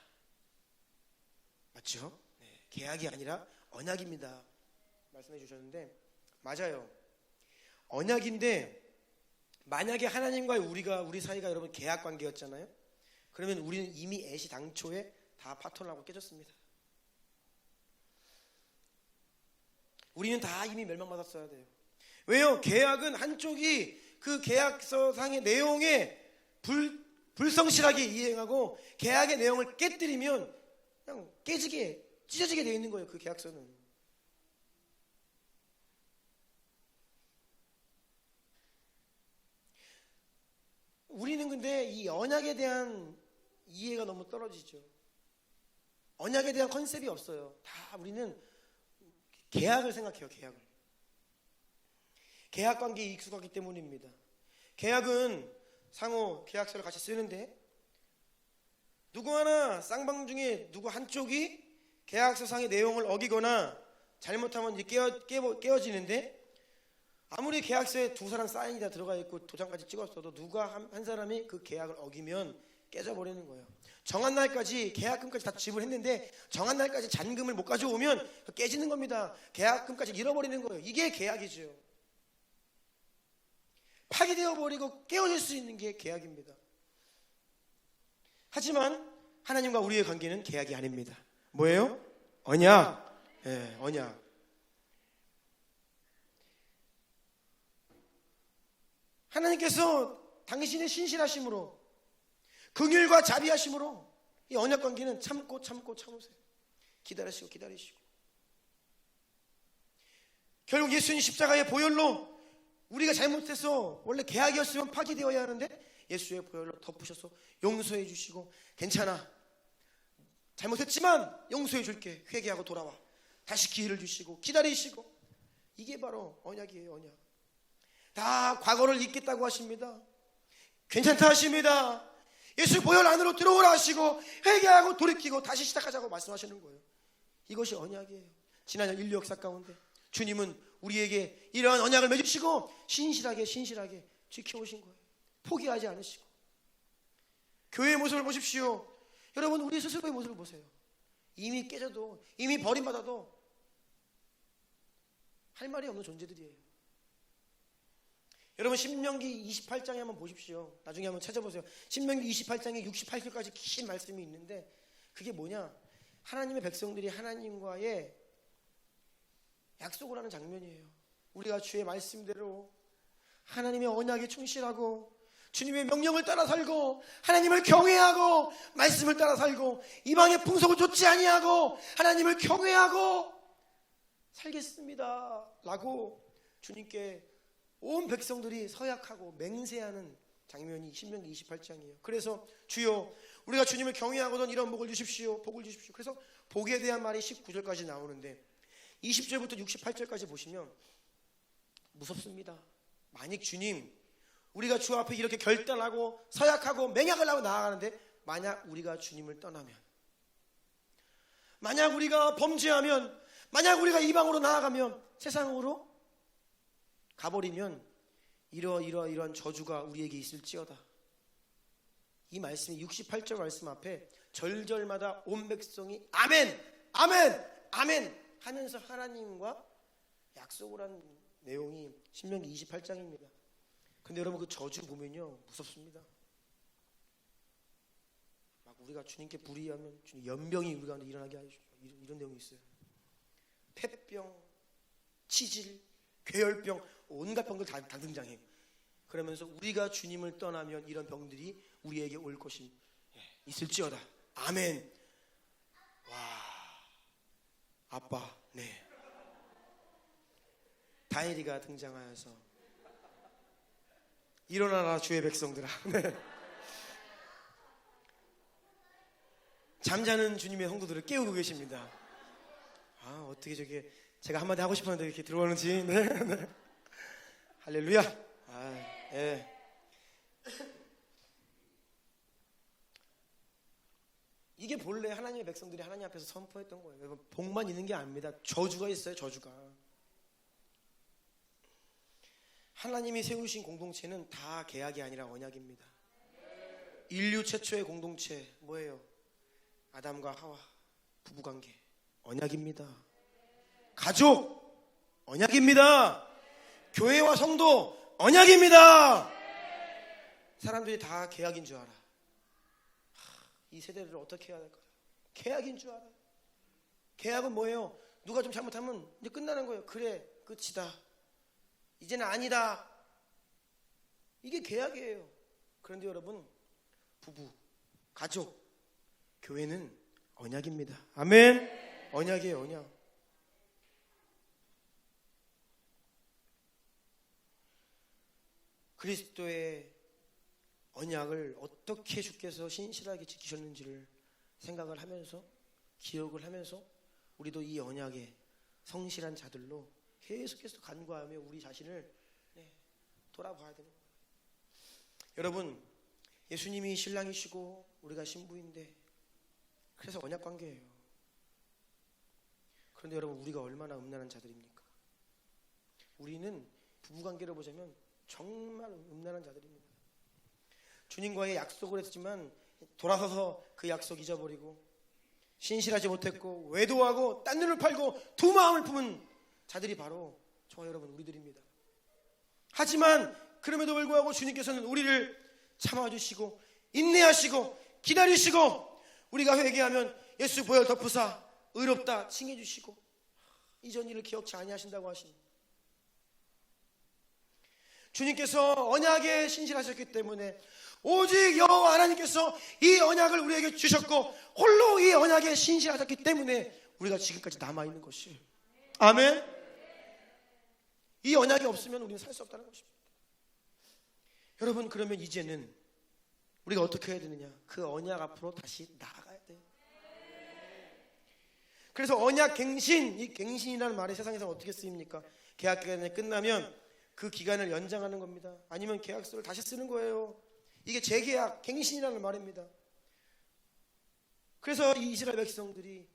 A: 맞죠? 네, 계약이 아니라 언약입니다. 말씀해 주셨는데 맞아요. 언약인데 만약에 하나님과 우리 사이가 여러분 계약 관계였잖아요. 그러면 우리는 이미 애시 당초에 다 파토나고 깨졌습니다. 우리는 다 이미 멸망받았어야 돼요. 왜요? 계약은 한쪽이 그 계약서상의 내용에 불성실하게 이행하고 계약의 내용을 깨뜨리면 그냥 찢어지게 되어 있는 거예요. 그 계약서는. 우리는 근데 이 언약에 대한 이해가 너무 떨어지죠. 언약에 대한 컨셉이 없어요. 다 우리는 계약을 생각해요. 계약 관계에 익숙하기 때문입니다. 계약은 상호 계약서를 같이 쓰는데 누구 하나 쌍방 중에 누구 한쪽이 계약서상의 내용을 어기거나 잘못하면 깨어지는데 아무리 계약서에 두 사람 사인이 다 들어가 있고 도장까지 찍었어도 누가 한 사람이 그 계약을 어기면 깨져버리는 거예요. 정한 날까지 계약금까지 다 지불했는데 정한 날까지 잔금을 못 가져오면 깨지는 겁니다. 계약금까지 잃어버리는 거예요. 이게 계약이죠. 파기되어 버리고 깨어질 수 있는 게 계약입니다. 하지만 하나님과 우리의 관계는 계약이 아닙니다. 뭐예요? 언약. 네, 언약. 하나님께서 당신의 신실하심으로 긍휼과 자비하심으로 이 언약 관계는 참으세요. 기다리시고 결국 예수님 십자가의 보혈로 우리가 잘못해서 원래 계약이었으면 파기되어야 하는데 예수의 보혈로 덮으셔서 용서해 주시고 괜찮아 잘못했지만 용서해 줄게 회개하고 돌아와 다시 기회를 주시고 기다리시고 이게 바로 언약이에요. 언약. 다 과거를 잊겠다고 하십니다. 괜찮다 하십니다. 예수 보혈 안으로 들어오라 하시고 회개하고 돌이키고 다시 시작하자고 말씀하시는 거예요. 이것이 언약이에요. 지난 인류 역사 가운데 주님은 우리에게 이러한 언약을 맺으시고 신실하게 지켜오신 거예요. 포기하지 않으시고. 교회의 모습을 보십시오. 여러분 우리 스스로의 모습을 보세요. 이미 깨져도 이미 버림받아도 할 말이 없는 존재들이에요. 여러분 신명기 28장에 한번 보십시오. 나중에 한번 찾아보세요. 신명기 28장에 68절까지 긴 말씀이 있는데 그게 뭐냐? 하나님의 백성들이 하나님과의 약속을 하는 장면이에요. 우리가 주의 말씀대로 하나님의 언약에 충실하고 주님의 명령을 따라 살고 하나님을 경외하고 말씀을 따라 살고 이방의 풍속을 좇지 아니하고 하나님을 경외하고 살겠습니다 라고 주님께 온 백성들이 서약하고 맹세하는 장면이 신명기 28장이에요. 그래서 주여 우리가 주님을 경외하거든 이런 복을 주십시오. 복을 주십시오. 그래서 복에 대한 말이 19절까지 나오는데 20절부터 68절까지 보시면 무섭습니다. 만약 주님 우리가 주 앞에 이렇게 결단하고 서약하고 맹약을 하고 나아가는데 만약 우리가 주님을 떠나면, 만약 우리가 범죄하면, 만약 우리가 이방으로 나아가면, 세상으로 가버리면 이러한 저주가 우리에게 있을지어다. 이 말씀이 68절 말씀 앞에 절절마다 온 백성이 아멘 아멘 아멘 하면서 하나님과 약속을 한 내용이 신명기 28장입니다. 근데 여러분 그 저주 보면요 무섭습니다. 막 우리가 주님께 불의하면 주님 연병이 우리 가운데 일어나게 하시죠. 이런 내용이 있어요. 폐병, 치질, 괴혈병, 온갖 병들 다 등장해요. 그러면서 우리가 주님을 떠나면 이런 병들이 우리에게 올 것이 있을지어다. 아멘. 와, 아빠, 네. 다니엘이가 등장하여서 일어나라 주의 백성들아. 네. 잠자는 주님의 성도들을 깨우고 계십니다. 아, 어떻게 저게 제가 한마디 하고 싶었는데 이렇게 들어오는지. 네, 네. 할렐루야. 아, 예. 이게 본래 하나님의 백성들이 하나님 앞에서 선포했던 거예요. 여러분, 복만 있는 게 아닙니다. 저주가 있어요. 저주가. 하나님이 세우신 공동체는 다 계약이 아니라 언약입니다. 인류 최초의 공동체 뭐예요? 아담과 하와 부부관계 언약입니다. 가족 언약입니다. 교회와 성도 언약입니다. 사람들이 다 계약인 줄 알아. 이 세대를 어떻게 해야 될까요? 계약인 줄 알아. 계약은 뭐예요? 누가 좀 잘못하면 이제 끝나는 거예요. 그래 끝이다. 이제는 아니다. 이게 계약이에요. 그런데 여러분 부부, 가족, 교회는 언약입니다. 아멘. 언약이에요. 언약. 그리스도의 언약을 어떻게 주께서 신실하게 지키셨는지를 생각을 하면서 기억을 하면서 우리도 이 언약에 성실한 자들로 계속해서 간구하며 우리 자신을 돌아봐야 되는 거예요. 여러분 예수님이 신랑이시고 우리가 신부인데 그래서 언약 관계예요. 그런데 여러분 우리가 얼마나 음란한 자들입니까? 우리는 부부관계를 보자면 정말 음란한 자들입니다. 주님과의 약속을 했지만 돌아서서 그 약속 잊어버리고 신실하지 못했고 외도하고 딴 눈을 팔고 두 마음을 품은 자들이 바로 저와 여러분 우리들입니다. 하지만 그럼에도 불구하고 주님께서는 우리를 참아주시고 인내하시고 기다리시고 우리가 회개하면 예수 보혈 덮으사 의롭다 칭해주시고 이전 일을 기억치 아니하신다고 하십니다. 주님께서 언약에 신실하셨기 때문에 오직 여호와 하나님께서 이 언약을 우리에게 주셨고 홀로 이 언약에 신실하셨기 때문에 우리가 지금까지 남아있는 것이에요. 아멘. 이 언약이 없으면 우리는 살 수 없다는 것입니다. 여러분 그러면 이제는 우리가 어떻게 해야 되느냐? 그 언약 앞으로 다시 나아가야 돼요. 그래서 언약 갱신, 이 갱신이라는 말이 세상에서 어떻게 쓰입니까? 계약 기간이 끝나면 그 기간을 연장하는 겁니다. 아니면 계약서를 다시 쓰는 거예요. 이게 재계약, 갱신이라는 말입니다. 그래서 이 이스라엘 백성들이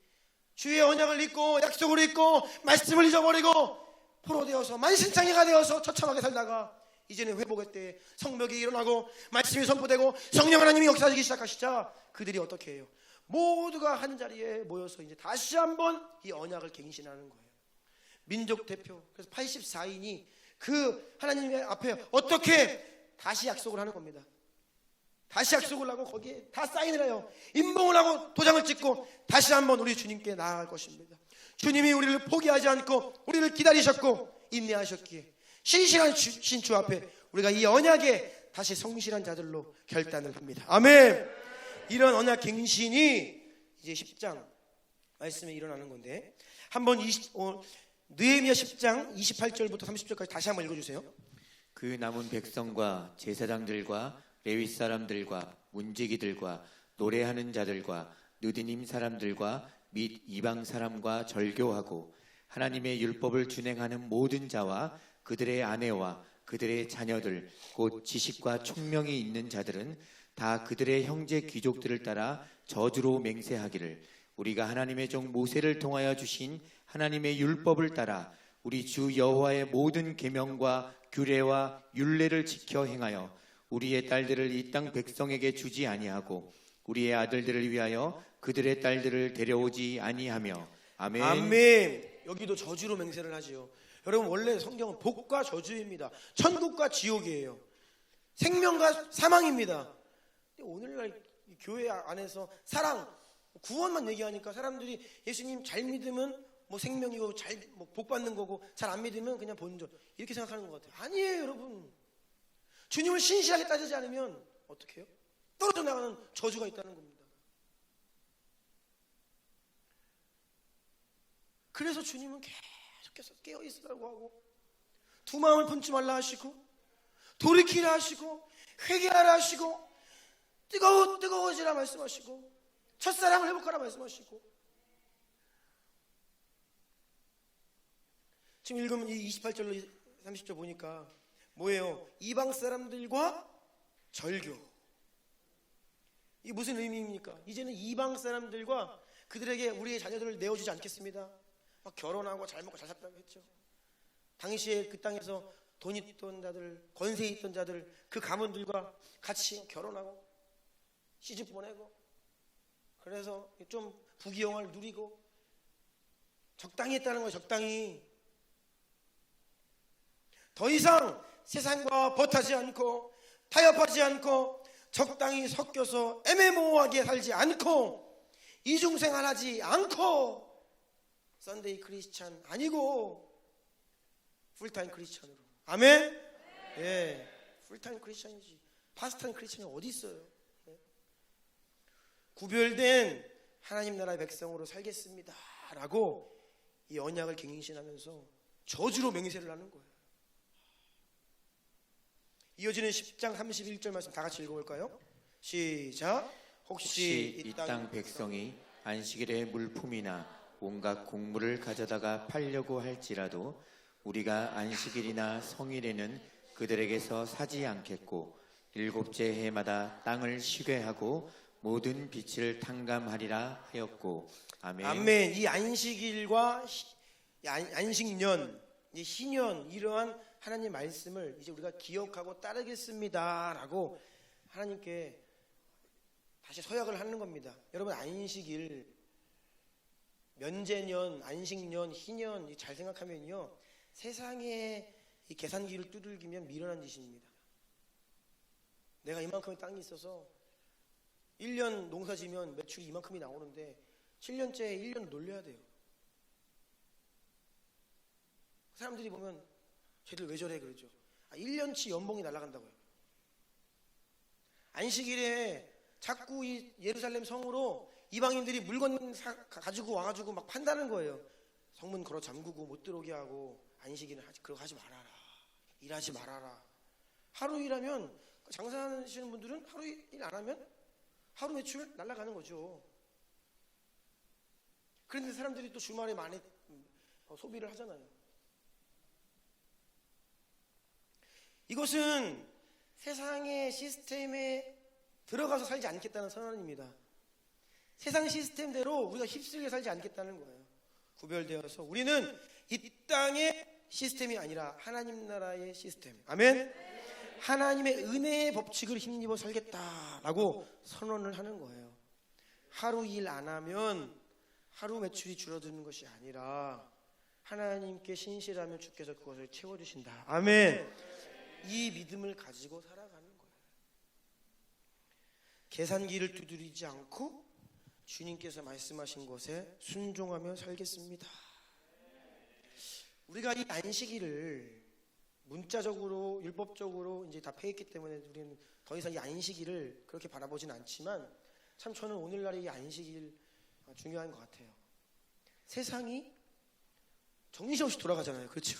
A: 주의 언약을 잊고 약속을 잊고 말씀을 잊어버리고 포로되어서 만신창이가 되어서 처참하게 살다가 이제는 회복의 때에 성벽이 일어나고 말씀이 선포되고 성령 하나님이 역사하기 시작하시자 그들이 어떻게 해요? 모두가 한 자리에 모여서 이제 다시 한번 이 언약을 갱신하는 거예요. 민족 대표 그래서 84인이 그 하나님의 앞에 어떻게 다시 약속을 하는 겁니다. 다시 약속을 하고 거기에 다 사인을 해요. 인봉을 하고 도장을 찍고 다시 한번 우리 주님께 나아갈 것입니다. 주님이 우리를 포기하지 않고 우리를 기다리셨고 인내하셨기에 신실한 주 앞에 우리가 이 언약에 다시 성실한 자들로 결단을 합니다. 아멘. 이런 언약 갱신이 이제 10장 말씀에 일어나는 건데 한번 느헤미야 10장 28절부터 30절까지 다시 한번 읽어주세요.
B: 그 남은 백성과 제사장들과 레위 사람들과 문지기들과 노래하는 자들과 느디님 사람들과 및 이방 사람과 절교하고 하나님의 율법을 준행하는 모든 자와 그들의 아내와 그들의 자녀들 곧 지식과 총명이 있는 자들은 다 그들의 형제 귀족들을 따라 저주로 맹세하기를 우리가 하나님의 종 모세를 통하여 주신 하나님의 율법을 따라 우리 주 여호와의 모든 계명과 규례와 율례를 지켜 행하여 우리의 딸들을 이 땅 백성에게 주지 아니하고 우리의 아들들을 위하여 그들의 딸들을 데려오지 아니하며 아멘.
A: 아멘. 여기도 저주로 맹세를 하지요. 여러분 원래 성경은 복과 저주입니다. 천국과 지옥이에요. 생명과 사망입니다. 근데 오늘날 이 교회 안에서 사랑, 구원만 얘기하니까 사람들이 예수님 잘 믿으면 뭐 생명이고 복 받는 거고 잘 안 믿으면 그냥 본전 이렇게 생각하는 것 같아요. 아니에요, 여러분. 주님을 신실하게 따지지 않으면 어떻게 해요? 떨어져 나가는 저주가 있다는 겁니다. 그래서 주님은 계속해서 깨어 있으라고 하고 두 마음을 품지 말라 하시고 돌이키라 하시고 회개하라 하시고 뜨거워지라 말씀하시고 첫사랑을 회복하라 말씀하시고 지금 읽으면 이 28절로 30절 보니까 뭐예요? 이방 사람들과 절교. 이게 무슨 의미입니까? 이제는 이방 사람들과 그들에게 우리의 자녀들을 내어주지 않겠습니다. 막 결혼하고 잘 먹고 잘 살다고 했죠. 당시에 그 땅에서 돈 있던 자들, 권세 있던 자들, 그 가문들과 같이 결혼하고 시집 보내고 그래서 좀 부귀영화를 누리고 적당히 했다는 거예요. 적당히. 더 이상 세상과 버타지 않고 타협하지 않고 적당히 섞여서 애매모호하게 살지 않고 이중생활하지 않고 썬데이 크리스찬 아니고 풀타임 크리스찬으로. 아멘? 예, 풀타임 크리스찬이지 파스타임 크리스찬이 어디 있어요? 예? 구별된 하나님 나라의 백성으로 살겠습니다 라고 이 언약을 갱신하면서 저주로 맹세를 하는 거예요. 이어지는 10장 31절 말씀 다 같이 읽어볼까요? 시작.
B: 혹시 이 땅 백성이 안식일에 물품이나 온갖 곡물을 가져다가 팔려고 할지라도 우리가 안식일이나 성일에는 그들에게서 사지 않겠고 일곱째 해마다 땅을 쉬게 하고 모든 빛을 탕감하리라 하였고 아멘.
A: 아멘. 이 안식일과 안식년, 이 희년 이러한 하나님 말씀을 이제 우리가 기억하고 따르겠습니다라고 하나님께 다시 서약을 하는 겁니다. 여러분 안식일, 면제년, 안식년, 희년 잘 생각하면요 세상에 이 계산기를 두들기면 미련한 짓입니다. 내가 이만큼의 땅이 있어서 1년 농사지면 매출이 이만큼이 나오는데 7년째 1년 놀려야 돼요. 사람들이 보면 쟤들 왜 저래 그러죠. 1년치 연봉이 날아간다고요. 안식일에 자꾸 이 예루살렘 성으로 이방인들이 물건 가지고 와가지고 막 판다는 거예요. 성문 걸어 잠그고 못 들어오게 하고 안식일은 그거 하지 말아라. 일하지 말아라. 하루 일하면 장사하시는 분들은 하루 일 안 하면 하루 매출 날아가는 거죠. 그런데 사람들이 또 주말에 많이 소비를 하잖아요. 이것은 세상의 시스템에 들어가서 살지 않겠다는 선언입니다. 세상 시스템대로 우리가 휩쓸려 살지 않겠다는 거예요. 구별되어서 우리는 이 땅의 시스템이 아니라 하나님 나라의 시스템. 아멘? 하나님의 은혜의 법칙을 힘입어 살겠다라고 선언을 하는 거예요. 하루 일 안 하면 하루 매출이 줄어드는 것이 아니라 하나님께 신실하면 주께서 그것을 채워주신다. 아멘. 이 믿음을 가지고 살아가는 거예요. 계산기를 두드리지 않고 주님께서 말씀하신 것에 순종하며 살겠습니다. 우리가 이 안식일을 문자적으로 율법적으로 이제 다 폐했기 때문에 우리는 더 이상 이 안식일을 그렇게 바라보진 않지만 참 저는 오늘날의 이 안식일 중요한 것 같아요. 세상이 정신없이 돌아가잖아요. 그렇죠?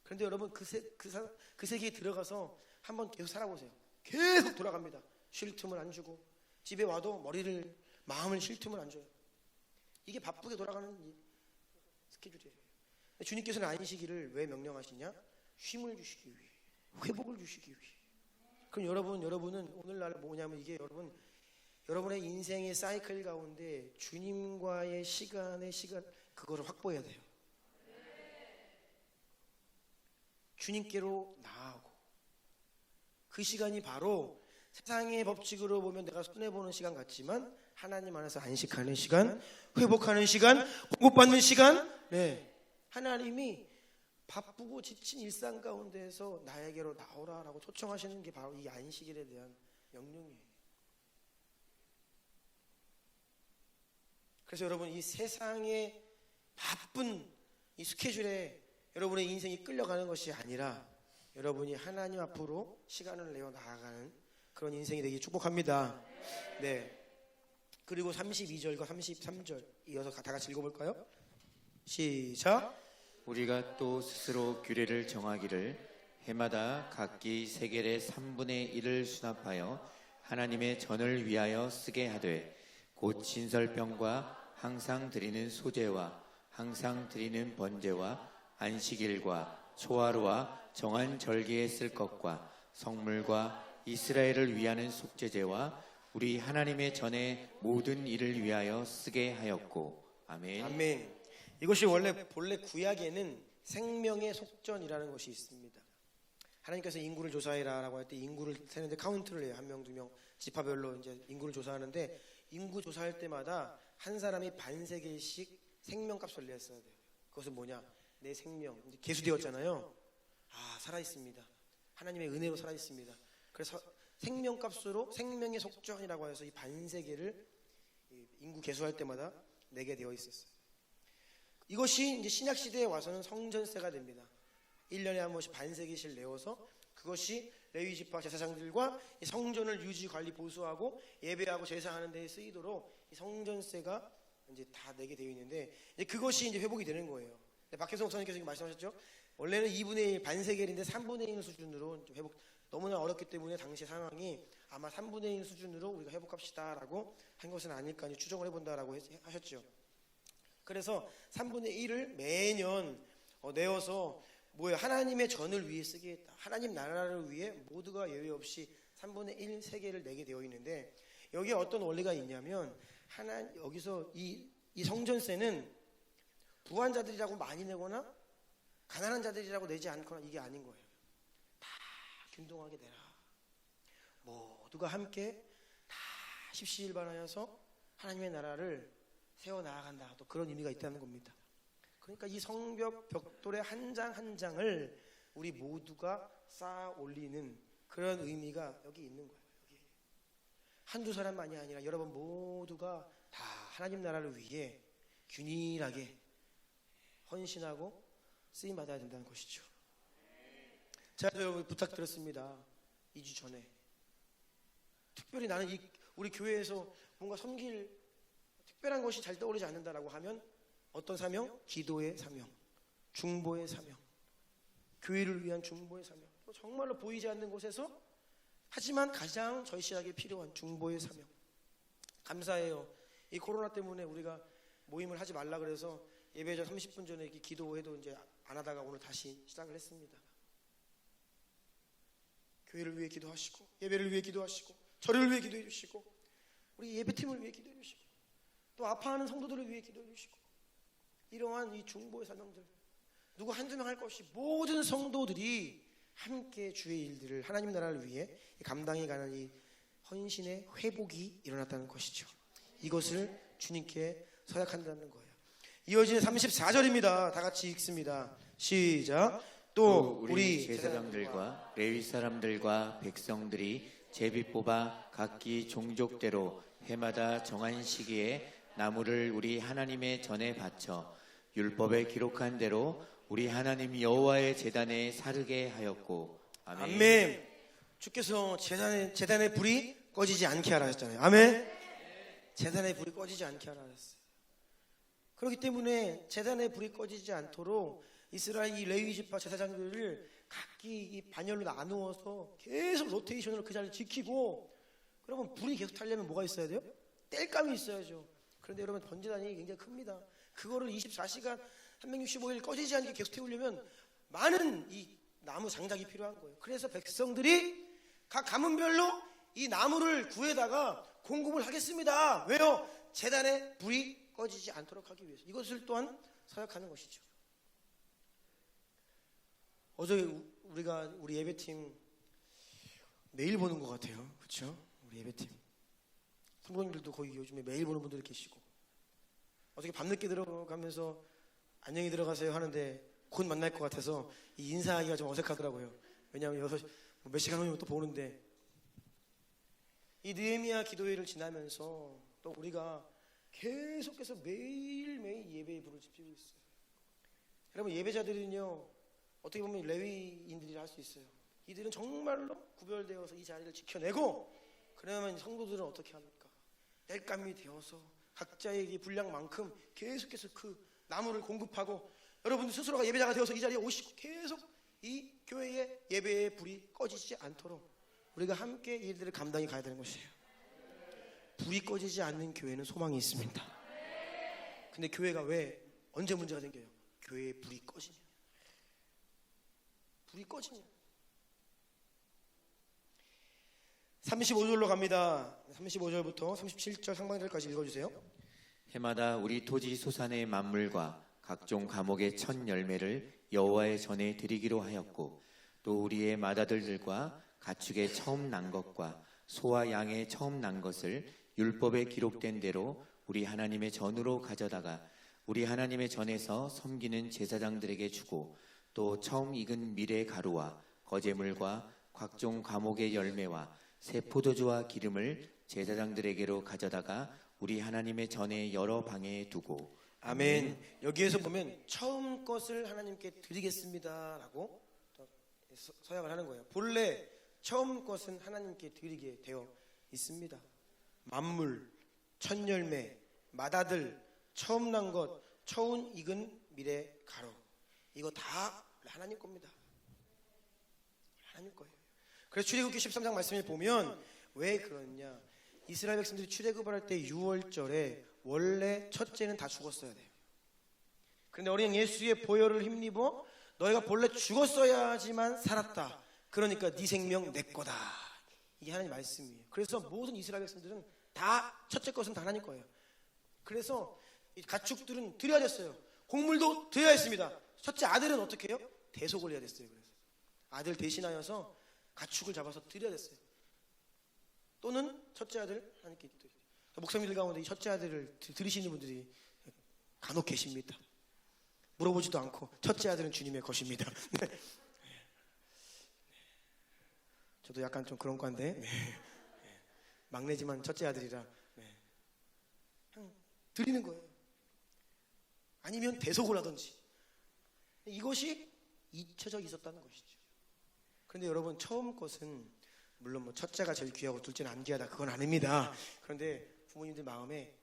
A: 그런데 여러분 그 세계에 들어가서 한번 계속 살아보세요. 계속 돌아갑니다. 쉴 틈을 안 주고 집에 와도 마음을 쉴 틈을 안 줘요. 이게 바쁘게 돌아가는 이 스케줄이에요. 주님께서는 안식일을 왜 명령하시냐? 쉼을 주시기 위해, 회복을 주시기 위해. 그럼 여러분은 오늘날 뭐냐면 이게 여러분의 인생의 사이클 가운데 주님과의 시간 그거를 확보해야 돼요. 주님께로 나아오고 그 시간이 바로 세상의 법칙으로 보면 내가 손해보는 시간 같지만 하나님 안에서 안식하는 시간, 회복하는 시간, 공급받는 시간. 네, 하나님이 바쁘고 지친 일상 가운데에서 나에게로 나오라라고 초청하시는 게 바로 이 안식일에 대한 명령이에요. 그래서 여러분 이 세상의 바쁜 이 스케줄에 여러분의 인생이 끌려가는 것이 아니라 여러분이 하나님 앞으로 시간을 내어 나아가는 그런 인생이 되기 축복합니다. 네. 그리고 32절과 33절 이어서 다 같이 읽어볼까요? 시작.
B: 우리가 또 스스로 규례를 정하기를 해마다 각기 세겔의 3분의 1을 수납하여 하나님의 전을 위하여 쓰게 하되 곧 진설병과 항상 드리는 소제와 항상 드리는 번제와 안식일과 초하루와 정한 절기에 쓸 것과 성물과 이스라엘을 위하는 속죄제와 우리 하나님의 전의 모든 일을 위하여 쓰게 하였고. 아멘.
A: 아멘. 이것이 본래 구약에는 생명의 속전이라는 것이 있습니다. 하나님께서 인구를 조사해라라고 할 때 인구를 세는데 카운트를 해요. 한 명, 두 명, 지파별로 이제 인구를 조사하는데 인구 조사할 때마다 한 사람이 반세겔씩 생명값을 냈어야 돼요. 그것은 뭐냐? 내 생명. 이제 계수되었잖아요. 살아 있습니다. 하나님의 은혜로 살아 있습니다. 그래서 생명값으로 생명의 속전이라고 해서 이 반세겔을 인구 계수할 때마다 내게 되어 있었어요. 이것이 이제 신약 시대에 와서는 성전세가 됩니다. 1년에 한 번씩 반세겔씩 내어서 그것이 레위 지파 제사장들과 이 성전을 유지 관리 보수하고 예배하고 제사하는 데에 쓰이도록 이 성전세가 이제 다 내게 되어 있는데 이제 그것이 이제 회복이 되는 거예요. 박혜성 목사님께서 말씀하셨죠. 원래는 2분의 1 반세겔인데 3분의 1 수준으로 회복. 너무나 어렵기 때문에 당시 상황이 아마 3분의 1 수준으로 우리가 회복합시다라고 한 것은 아닐까 추정을 해본다라고 하셨죠. 그래서 3분의 1을 매년 내어서 하나님의 전을 위해 쓰게 했다. 하나님 나라를 위해 모두가 예외 없이 3분의 1 세겔을 내게 되어 있는데 여기에 어떤 원리가 있냐면 여기서 이 성전세는 부한 자들이라고 많이 내거나 가난한 자들이라고 내지 않거나 이게 아닌 거예요. 다 균등하게 내라. 모두가 함께 다 십시일반하여서 하나님의 나라를 세워나간다. 또 그런 의미가 있다는 겁니다. 그러니까 이 성벽 벽돌의 한 장 한 장을 우리 모두가 쌓아 올리는 그런 의미가 여기 있는 거예요. 여기. 한두 사람만이 아니라 여러분 모두가 다 하나님 나라를 위해 균일하게 헌신하고 쓰임받아야 된다는 것이죠. 제가 여러분 부탁드렸습니다. 2주 전에 특별히 나는 우리 교회에서 뭔가 섬길 특별한 것이 잘 떠오르지 않는다라고 하면 어떤 사명? 기도의 사명, 중보의 사명, 교회를 위한 중보의 사명. 정말로 보이지 않는 곳에서 하지만 가장 절실하게 필요한 중보의 사명. 감사해요. 이 코로나 때문에 우리가 모임을 하지 말라 그래서 예배 전 30분 전에 이렇게 기도해도 이제 안 하다가 오늘 다시 시작을 했습니다. 교회를 위해 기도하시고 예배를 위해 기도하시고 저를 위해 기도해 주시고 우리 예배팀을 위해 기도해 주시고 또 아파하는 성도들을 위해 기도해 주시고 이러한 이 중보의 사명들 누구 한두 명 할 것 없이 모든 성도들이 함께 주의 일들을 하나님 나라를 위해 감당해 가는 이 헌신의 회복이 일어났다는 것이죠. 이것을 주님께 서약한다는 거예요. 이어지는 34절입니다. 다 같이 읽습니다. 시작. 또 우리
B: 제사장들과 레위 사람들과 백성들이 제비 뽑아 각기 종족대로 해마다 정한 시기에 나무를 우리 하나님의 전에 바쳐 율법에 기록한 대로 우리 하나님 여호와의 제단에 사르게 하였고. 아멘.
A: 아멘. 주께서 제단의 불이 꺼지지 않게 하라 하셨잖아요. 아멘. 제단의 불이 꺼지지 않게 하라 하셨어요. 그렇기 때문에 제단의 불이 꺼지지 않도록 이스라엘 이 레위 지파 제사장들을 각기 이 반열로 나누어서 계속 로테이션으로 그 자리를 지키고, 그러면 불이 계속 타려면 뭐가 있어야 돼요? 땔감이 있어야죠. 그런데 여러분 번제단이 굉장히 큽니다. 그거를 24시간 365일 꺼지지 않게 계속 태우려면 많은 이 나무 장작이 필요한 거예요. 그래서 백성들이 각 가문별로 이 나무를 구해다가 공급을 하겠습니다. 왜요? 제단에 불이 꺼지지 않도록 하기 위해서. 이것을 또한 서약하는 것이죠. 어제 우리 예배팀 매일 보는 것 같아요. 그렇죠? 우리 예배팀 성도님들도 거의 요즘에 매일 보는 분들 계시고, 어저께 밤늦게 들어가면서 안녕히 들어가세요 하는데 곧 만날 것 같아서 이 인사하기가 좀 어색하더라고요. 왜냐하면 여기서 몇 시간 후면 또 보는데, 이 느헤미야 기도회를 지나면서 또 우리가 계속해서 매일매일 예배의 불을 지피고 있어요. 여러분, 예배자들은요 어떻게 보면 레위인들이라 할 수 있어요. 이들은 정말로 구별되어서 이 자리를 지켜내고, 그러면 성도들은 어떻게 합니까? 땔감이 되어서 각자에게 분량만큼 계속해서 그 나무를 공급하고, 여러분들 스스로가 예배자가 되어서 이 자리에 오시고 계속 이 교회의 예배의 불이 꺼지지 않도록 우리가 함께 이 일들을 감당해 가야 되는 것이에요. 불이 꺼지지 않는 교회는 소망이 있습니다. 근데 교회가 왜 언제 문제가 생겨요? 교회에 불이 꺼지냐, 불이 꺼지냐. 35절로 갑니다. 35절부터 37절 상반절까지 읽어주세요.
B: 해마다 우리 토지 소산의 만물과 각종 과목의 첫 열매를 여호와의 전에 드리기로 하였고, 또 우리의 맏아들들과 가축의 처음 난 것과 소와 양의 처음 난 것을 율법에 기록된 대로 우리 하나님의 전으로 가져다가 우리 하나님의 전에서 섬기는 제사장들에게 주고, 또 처음 익은 밀의 가루와 거제물과 각종 과목의 열매와 새 포도주와 기름을 제사장들에게로 가져다가 우리 하나님의 전에 여러 방에 두고.
A: 아멘. 여기에서 보면 처음 것을 하나님께 드리겠습니다 라고 서약을 하는 거예요. 본래 처음 것은 하나님께 드리게 되어 있습니다. 만물, 첫 열매, 맏아들, 처음 난 것, 처음 익은 밀의 가루, 이거 다 하나님 겁니다. 하나님 거예요. 그래서 출애굽기 13장 말씀을 보면 왜 그러냐, 이스라엘 백성들이 출애굽을 할 때 6월절에 원래 첫째는 다 죽었어야 돼요. 그런데 어린 예수의 보혈을 힘입어 너희가 본래 죽었어야지만 살았다. 그러니까 네 생명 내 거다. 이게 하나님 말씀이에요. 그래서 모든 이스라엘 백성들은 다 첫째 것은 다 하나님 거예요. 그래서 이 가축들은 드려야 됐어요. 곡물도 드려야 했습니다. 첫째 아들은 어떻게 해요? 대속을 해야 됐어요. 그래서 아들 대신하여서 가축을 잡아서 드려야 됐어요. 또는 첫째 아들 하나님께 드려요. 목사님들 가운데 이 첫째 아들을 들으시는 분들이 간혹 계십니다. 물어보지도 않고 첫째 아들은 주님의 것입니다. 저도 약간 좀 그런 건데, 막내지만 첫째 아들이라 그냥 드리는 거예요. 아니면 대속을 하든지. 이것이 잊혀져 있었다는 것이죠. 그런데 여러분, 처음 것은 물론 뭐 첫째가 제일 귀하고 둘째는 안 귀하다, 그건 아닙니다. 그런데 부모님들 마음에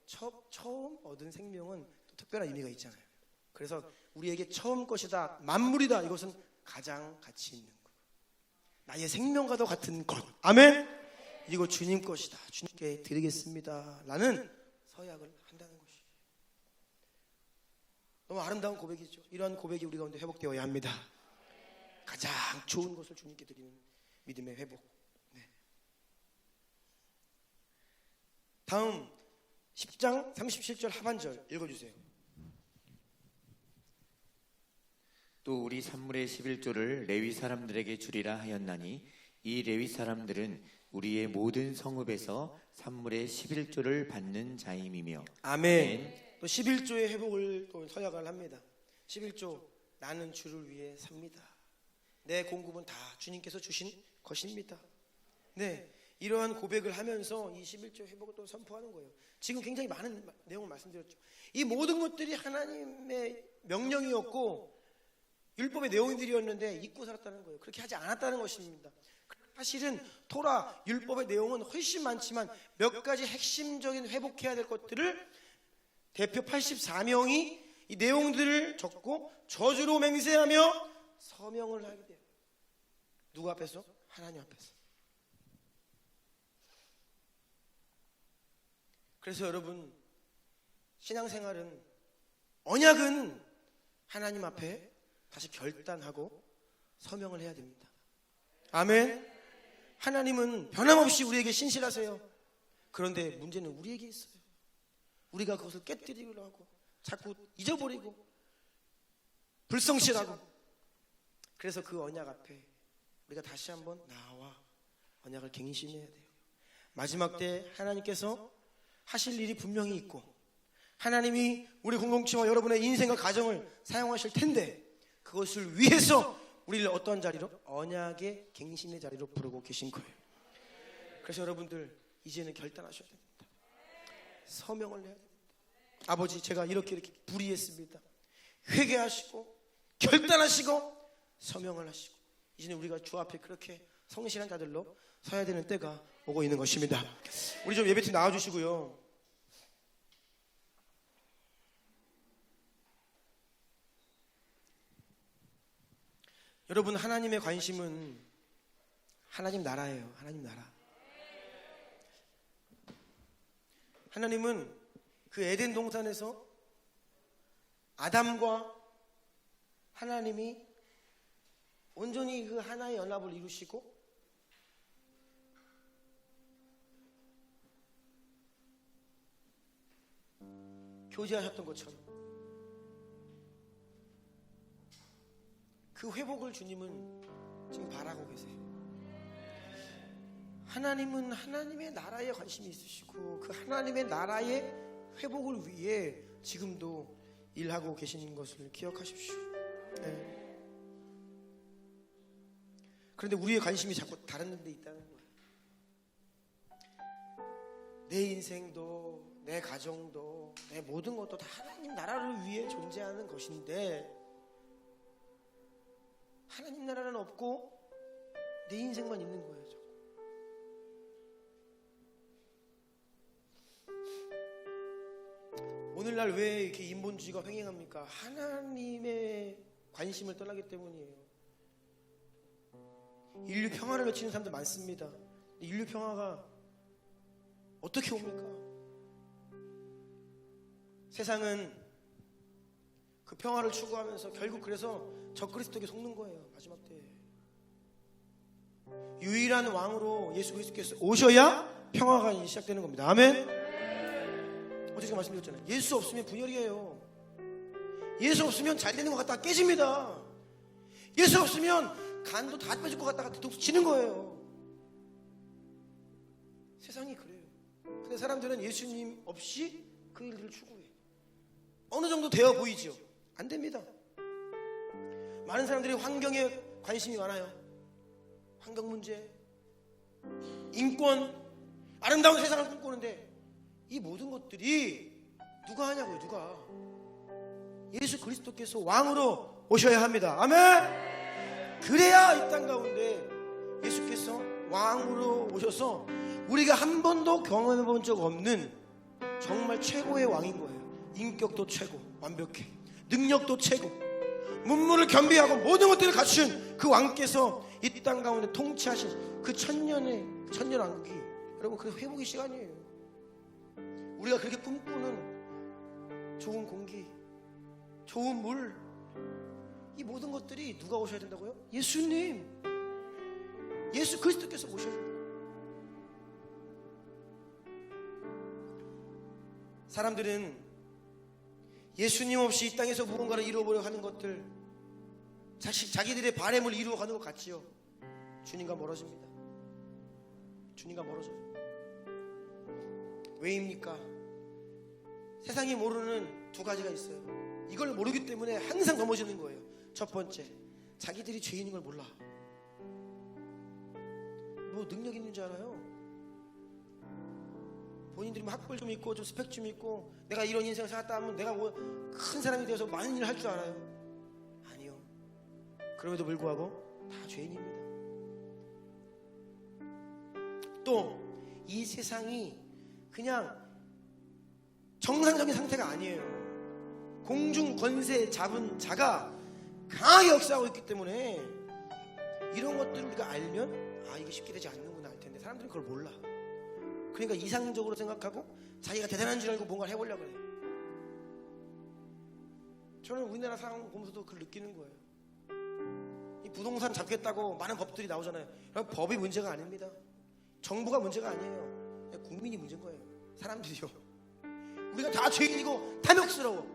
A: 처음 얻은 생명은 또 특별한 의미가 있잖아요. 그래서 우리에게 처음 것이다, 만물이다, 이것은 가장 가치 있는 것, 나의 생명과도 같은 것, 아멘. 이거 주님 것이다, 주님께 드리겠습니다 라는 서약을 한다는 것이 너무 아름다운 고백이죠. 이러한 고백이 우리 가운데 회복되어야 합니다. 가장 좋은 것을 주님께 드리는 믿음의 회복. 다음 10장 37절 하반절 읽어주세요.
B: 또 우리 산물의 11조를 레위 사람들에게 주리라 하였나니, 이 레위 사람들은 우리의 모든 성읍에서 산물의 11조를 받는 자임이며.
A: 아멘. 또 11조의 회복을 또 서약을 합니다. 11조, 나는 주를 위해 삽니다. 내 공급은 다 주님께서 주신 것입니다. 네, 이러한 고백을 하면서 이 11조 회복을 또 선포하는 거예요. 지금 굉장히 많은 내용을 말씀드렸죠. 이 모든 것들이 하나님의 명령이었고 율법의 내용들이었는데 잊고 살았다는 거예요. 그렇게 하지 않았다는 것입니다. 사실은 토라 율법의 내용은 훨씬 많지만 몇 가지 핵심적인 회복해야 될 것들을 대표 84명이 이 내용들을 적고 저주로 맹세하며 서명을 하게 돼요. 누구 앞에서? 하나님 앞에서. 그래서 여러분, 신앙생활은, 언약은 하나님 앞에 다시 결단하고 서명을 해야 됩니다. 아멘. 하나님은 변함없이 우리에게 신실하세요. 그런데 문제는 우리에게 있어요. 우리가 그것을 깨뜨리려고 하고 자꾸 잊어버리고 불성실하고. 그래서 그 언약 앞에 우리가 다시 한번 나와 언약을 갱신해야 돼요. 마지막 때 하나님께서 하실 일이 분명히 있고, 하나님이 우리 공동체와 여러분의 인생과 가정을 사용하실 텐데, 그것을 위해서 우리를 어떤 자리로? 언약의 갱신의 자리로 부르고 계신 거예요. 그래서 여러분들 이제는 결단하셔야 됩니다. 서명을 해야 됩니다. 아버지, 제가 이렇게 불의했습니다. 회개하시고 결단하시고 서명을 하시고, 이제는 우리가 주 앞에 그렇게 성실한 자들로 서야 되는 때가 오고 있는 것입니다. 우리 좀 예배팀 나와주시고요. 여러분, 하나님의 관심은 하나님 나라예요. 하나님 나라. 하나님은 그 에덴 동산에서 아담과 하나님이 온전히 그 하나의 연합을 이루시고, 교제하셨던 것처럼 그 회복을 주님은 지금 바라고 계세요. 하나님은 하나님의 나라에 관심이 있으시고, 그 하나님의 나라의 회복을 위해 지금도 일하고 계시는 것을 기억하십시오. 네. 그런데 우리의 관심이 자꾸 다른 데 있다는 거예요. 내 인생도, 내 가정도, 내 모든 것도 다 하나님 나라를 위해 존재하는 것인데, 하나님 나라는 없고 내 인생만 있는 거예요. 자꾸. 오늘날 왜 이렇게 인본주의가 횡행합니까? 하나님의 관심을 떠나기 때문이에요. 인류 평화를 외치는 사람들 많습니다. 근데 인류 평화가 어떻게 옵니까? 세상은 그 평화를 추구하면서 결국 그래서 적그리스도에게 속는 거예요. 마지막 때 유일한 왕으로 예수 그리스도께서 오셔야 평화가 시작되는 겁니다. 아멘. 어제 제가 말씀드렸잖아요. 예수 없으면 분열이에요. 예수 없으면 잘 되는 것 같다가 깨집니다. 예수 없으면 간도 다 빼질 것 같다가 뒤통수 치는 거예요. 세상이 그래요. 근데 사람들은 예수님 없이 그 일들을 추구해요. 어느 정도 되어 보이죠? 안 됩니다. 많은 사람들이 환경에 관심이 많아요. 환경 문제, 인권, 아름다운 세상을 꿈꾸는데 이 모든 것들이 누가 하냐고요. 누가? 예수 그리스도께서 왕으로 오셔야 합니다. 아멘. 그래야 이 땅 가운데 예수께서 왕으로 오셔서 우리가 한 번도 경험해 본 적 없는 정말 최고의 왕인 거예요. 인격도 최고, 완벽해. 능력도 최고, 문물을 겸비하고 모든 것들을 갖춘 그 왕께서 이 땅 가운데 통치하신 그 천년왕국이, 여러분, 그 회복의 시간이에요. 우리가 그렇게 꿈꾸는 좋은 공기, 좋은 물, 이 모든 것들이 누가 오셔야 된다고요? 예수님, 예수 그리스도께서 오셔야 됩니다. 사람들은 예수님 없이 이 땅에서 무언가를 이루어보려 하는 것들, 자기들의 바램을 이루어가는 것 같지요. 주님과 멀어집니다. 주님과 멀어져요. 왜입니까? 세상이 모르는 두 가지가 있어요. 이걸 모르기 때문에 항상 넘어지는 거예요. 첫 번째, 자기들이 죄인인 걸 몰라. 뭐 능력 있는 줄 알아요? 본인들이 뭐 학벌 좀 있고 좀 스펙 좀 있고 내가 이런 인생을 살았다 하면 내가 뭐 큰 사람이 되어서 많은 일을 할 줄 알아요? 아니요. 그럼에도 불구하고 다 죄인입니다. 또 이 세상이 그냥 정상적인 상태가 아니에요. 공중 권세 잡은 자가 강하게 역사하고 있기 때문에 이런 것들을 우리가 알면 이게 쉽게 되지 않는구나 할 텐데 사람들은 그걸 몰라. 그러니까 이상적으로 생각하고 자기가 대단한 줄 알고 뭔가를 해보려고 그래요. 저는 우리나라 상황 보면서도 그걸 느끼는 거예요. 이 부동산 잡겠다고 많은 법들이 나오잖아요. 법이 문제가 아닙니다. 정부가 문제가 아니에요. 국민이 문제인 거예요. 사람들이요. 우리가 다 죄인이고 탐욕스러워.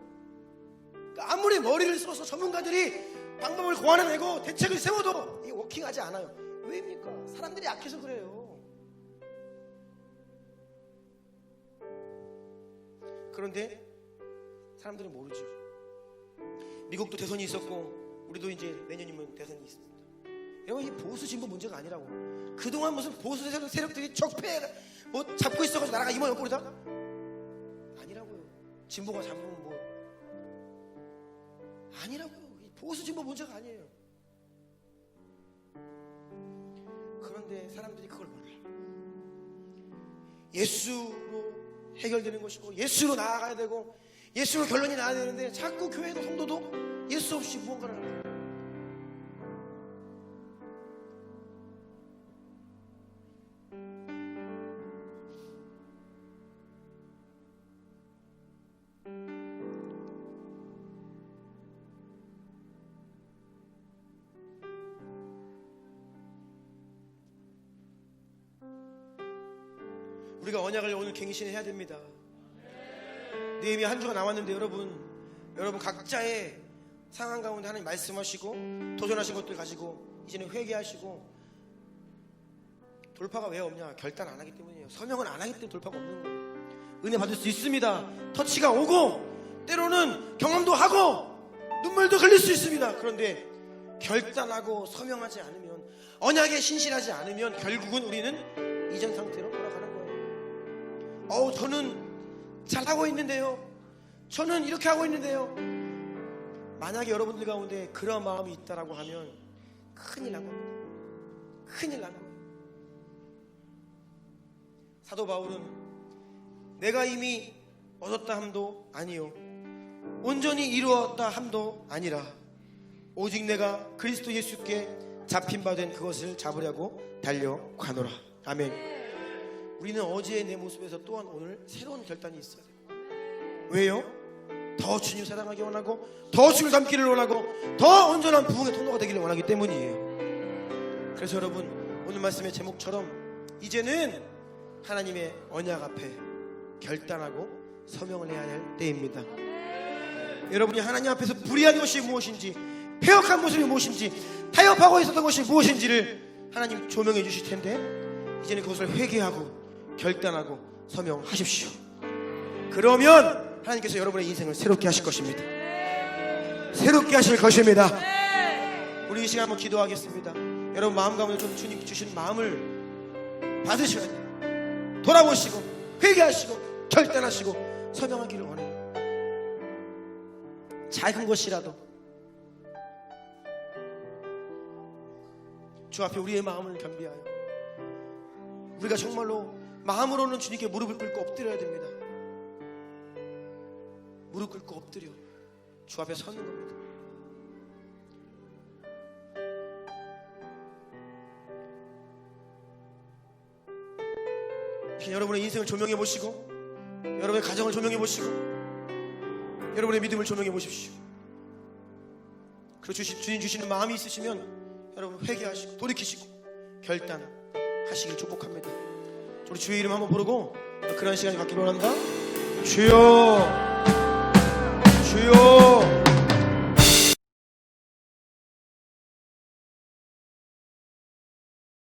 A: 그러니까 아무리 머리를 써서 전문가들이 방법을 고안해내고 대책을 세워도 이게 워킹하지 않아요. 왜입니까? 사람들이 약해서 그래요. 그런데 사람들은 모르죠. 미국도 대선이 있었고 우리도 이제 내년이면 대선이 있습니다. 여러분, 이 보수 진보 문제가 아니라고. 그동안 무슨 보수 세력들이 적폐 뭐 잡고 있어가지고 나라가 이모 옆구리다? 아니라고요. 진보가 잡으면 뭐 아니라고요. 보수 진보 문제가 아니에요. 그런데 사람들이 그걸 몰라. 예수로 해결되는 것이고 예수로 나아가야 되고 예수로 결론이 나야 되는데 자꾸 교회도 성도도 예수 없이 무언가를 하는 거예요. 우리가 언약을 오늘 갱신해야 됩니다. 느헤미야 한 주가 남았는데 여러분 각자의 상황 가운데 하나님 말씀하시고 도전하신 것들 가지고 이제는 회개하시고 돌파가 왜 없냐? 결단 안 하기 때문이에요. 서명을 안 하기 때문에 돌파가 없는 거예요. 은혜 받을 수 있습니다. 터치가 오고 때로는 경험도 하고 눈물도 흘릴 수 있습니다. 그런데 결단하고 서명하지 않으면, 언약에 신실하지 않으면 결국은 우리는 이전 상태로 돌아가는 거예요. 저는 잘하고 있는데요, 저는 이렇게 하고 있는데요. 만약에 여러분들 가운데 그런 마음이 있다라고 하면 큰일 난 겁니다. 큰일 난 거예요. 사도 바울은 내가 이미 얻었다 함도 아니요 온전히 이루었다 함도 아니라 오직 내가 그리스도 예수께 잡힌 바 된 그것을 잡으려고 달려가노라. 아멘. 우리는 어제의 내 모습에서 또한 오늘 새로운 결단이 있어야 돼요. 왜요? 더 주님 사랑하기 원하고 더 주님을 닮기를 원하고 더 온전한 부흥의 통로가 되기를 원하기 때문이에요. 그래서 여러분, 오늘 말씀의 제목처럼 이제는 하나님의 언약 앞에 결단하고 서명을 해야 할 때입니다. 여러분이 하나님 앞에서 불의한 것이 무엇인지, 폐역한 모습이 무엇인지, 타협하고 있었던 것이 무엇인지를 하나님 조명해 주실 텐데 이제는 그것을 회개하고 결단하고 서명하십시오. 그러면 하나님께서 여러분의 인생을 새롭게 하실 것입니다. 새롭게 하실 것입니다. 우리 이 시간 한번 기도하겠습니다. 여러분 마음 가운데 좀 주님 주신 마음을 받으셔야 돼요. 돌아보시고 회개하시고 결단하시고 서명하기를 원해요. 작은 것이라도 주 앞에 우리의 마음을 겸비하여 우리가 정말로 마음으로는 주님께 무릎을 꿇고 엎드려야 됩니다. 무릎 꿇고 엎드려 주 앞에 서는 겁니다. 이렇게 여러분의 인생을 조명해 보시고 여러분의 가정을 조명해 보시고 여러분의 믿음을 조명해 보십시오. 그리고 주님 주시는 마음이 있으시면 여러분 회개하시고 돌이키시고 결단하시길 축복합니다. 우리 주의 이름 한번 부르고 그런 시간이 갖기를 원합니다. 주여, 주여.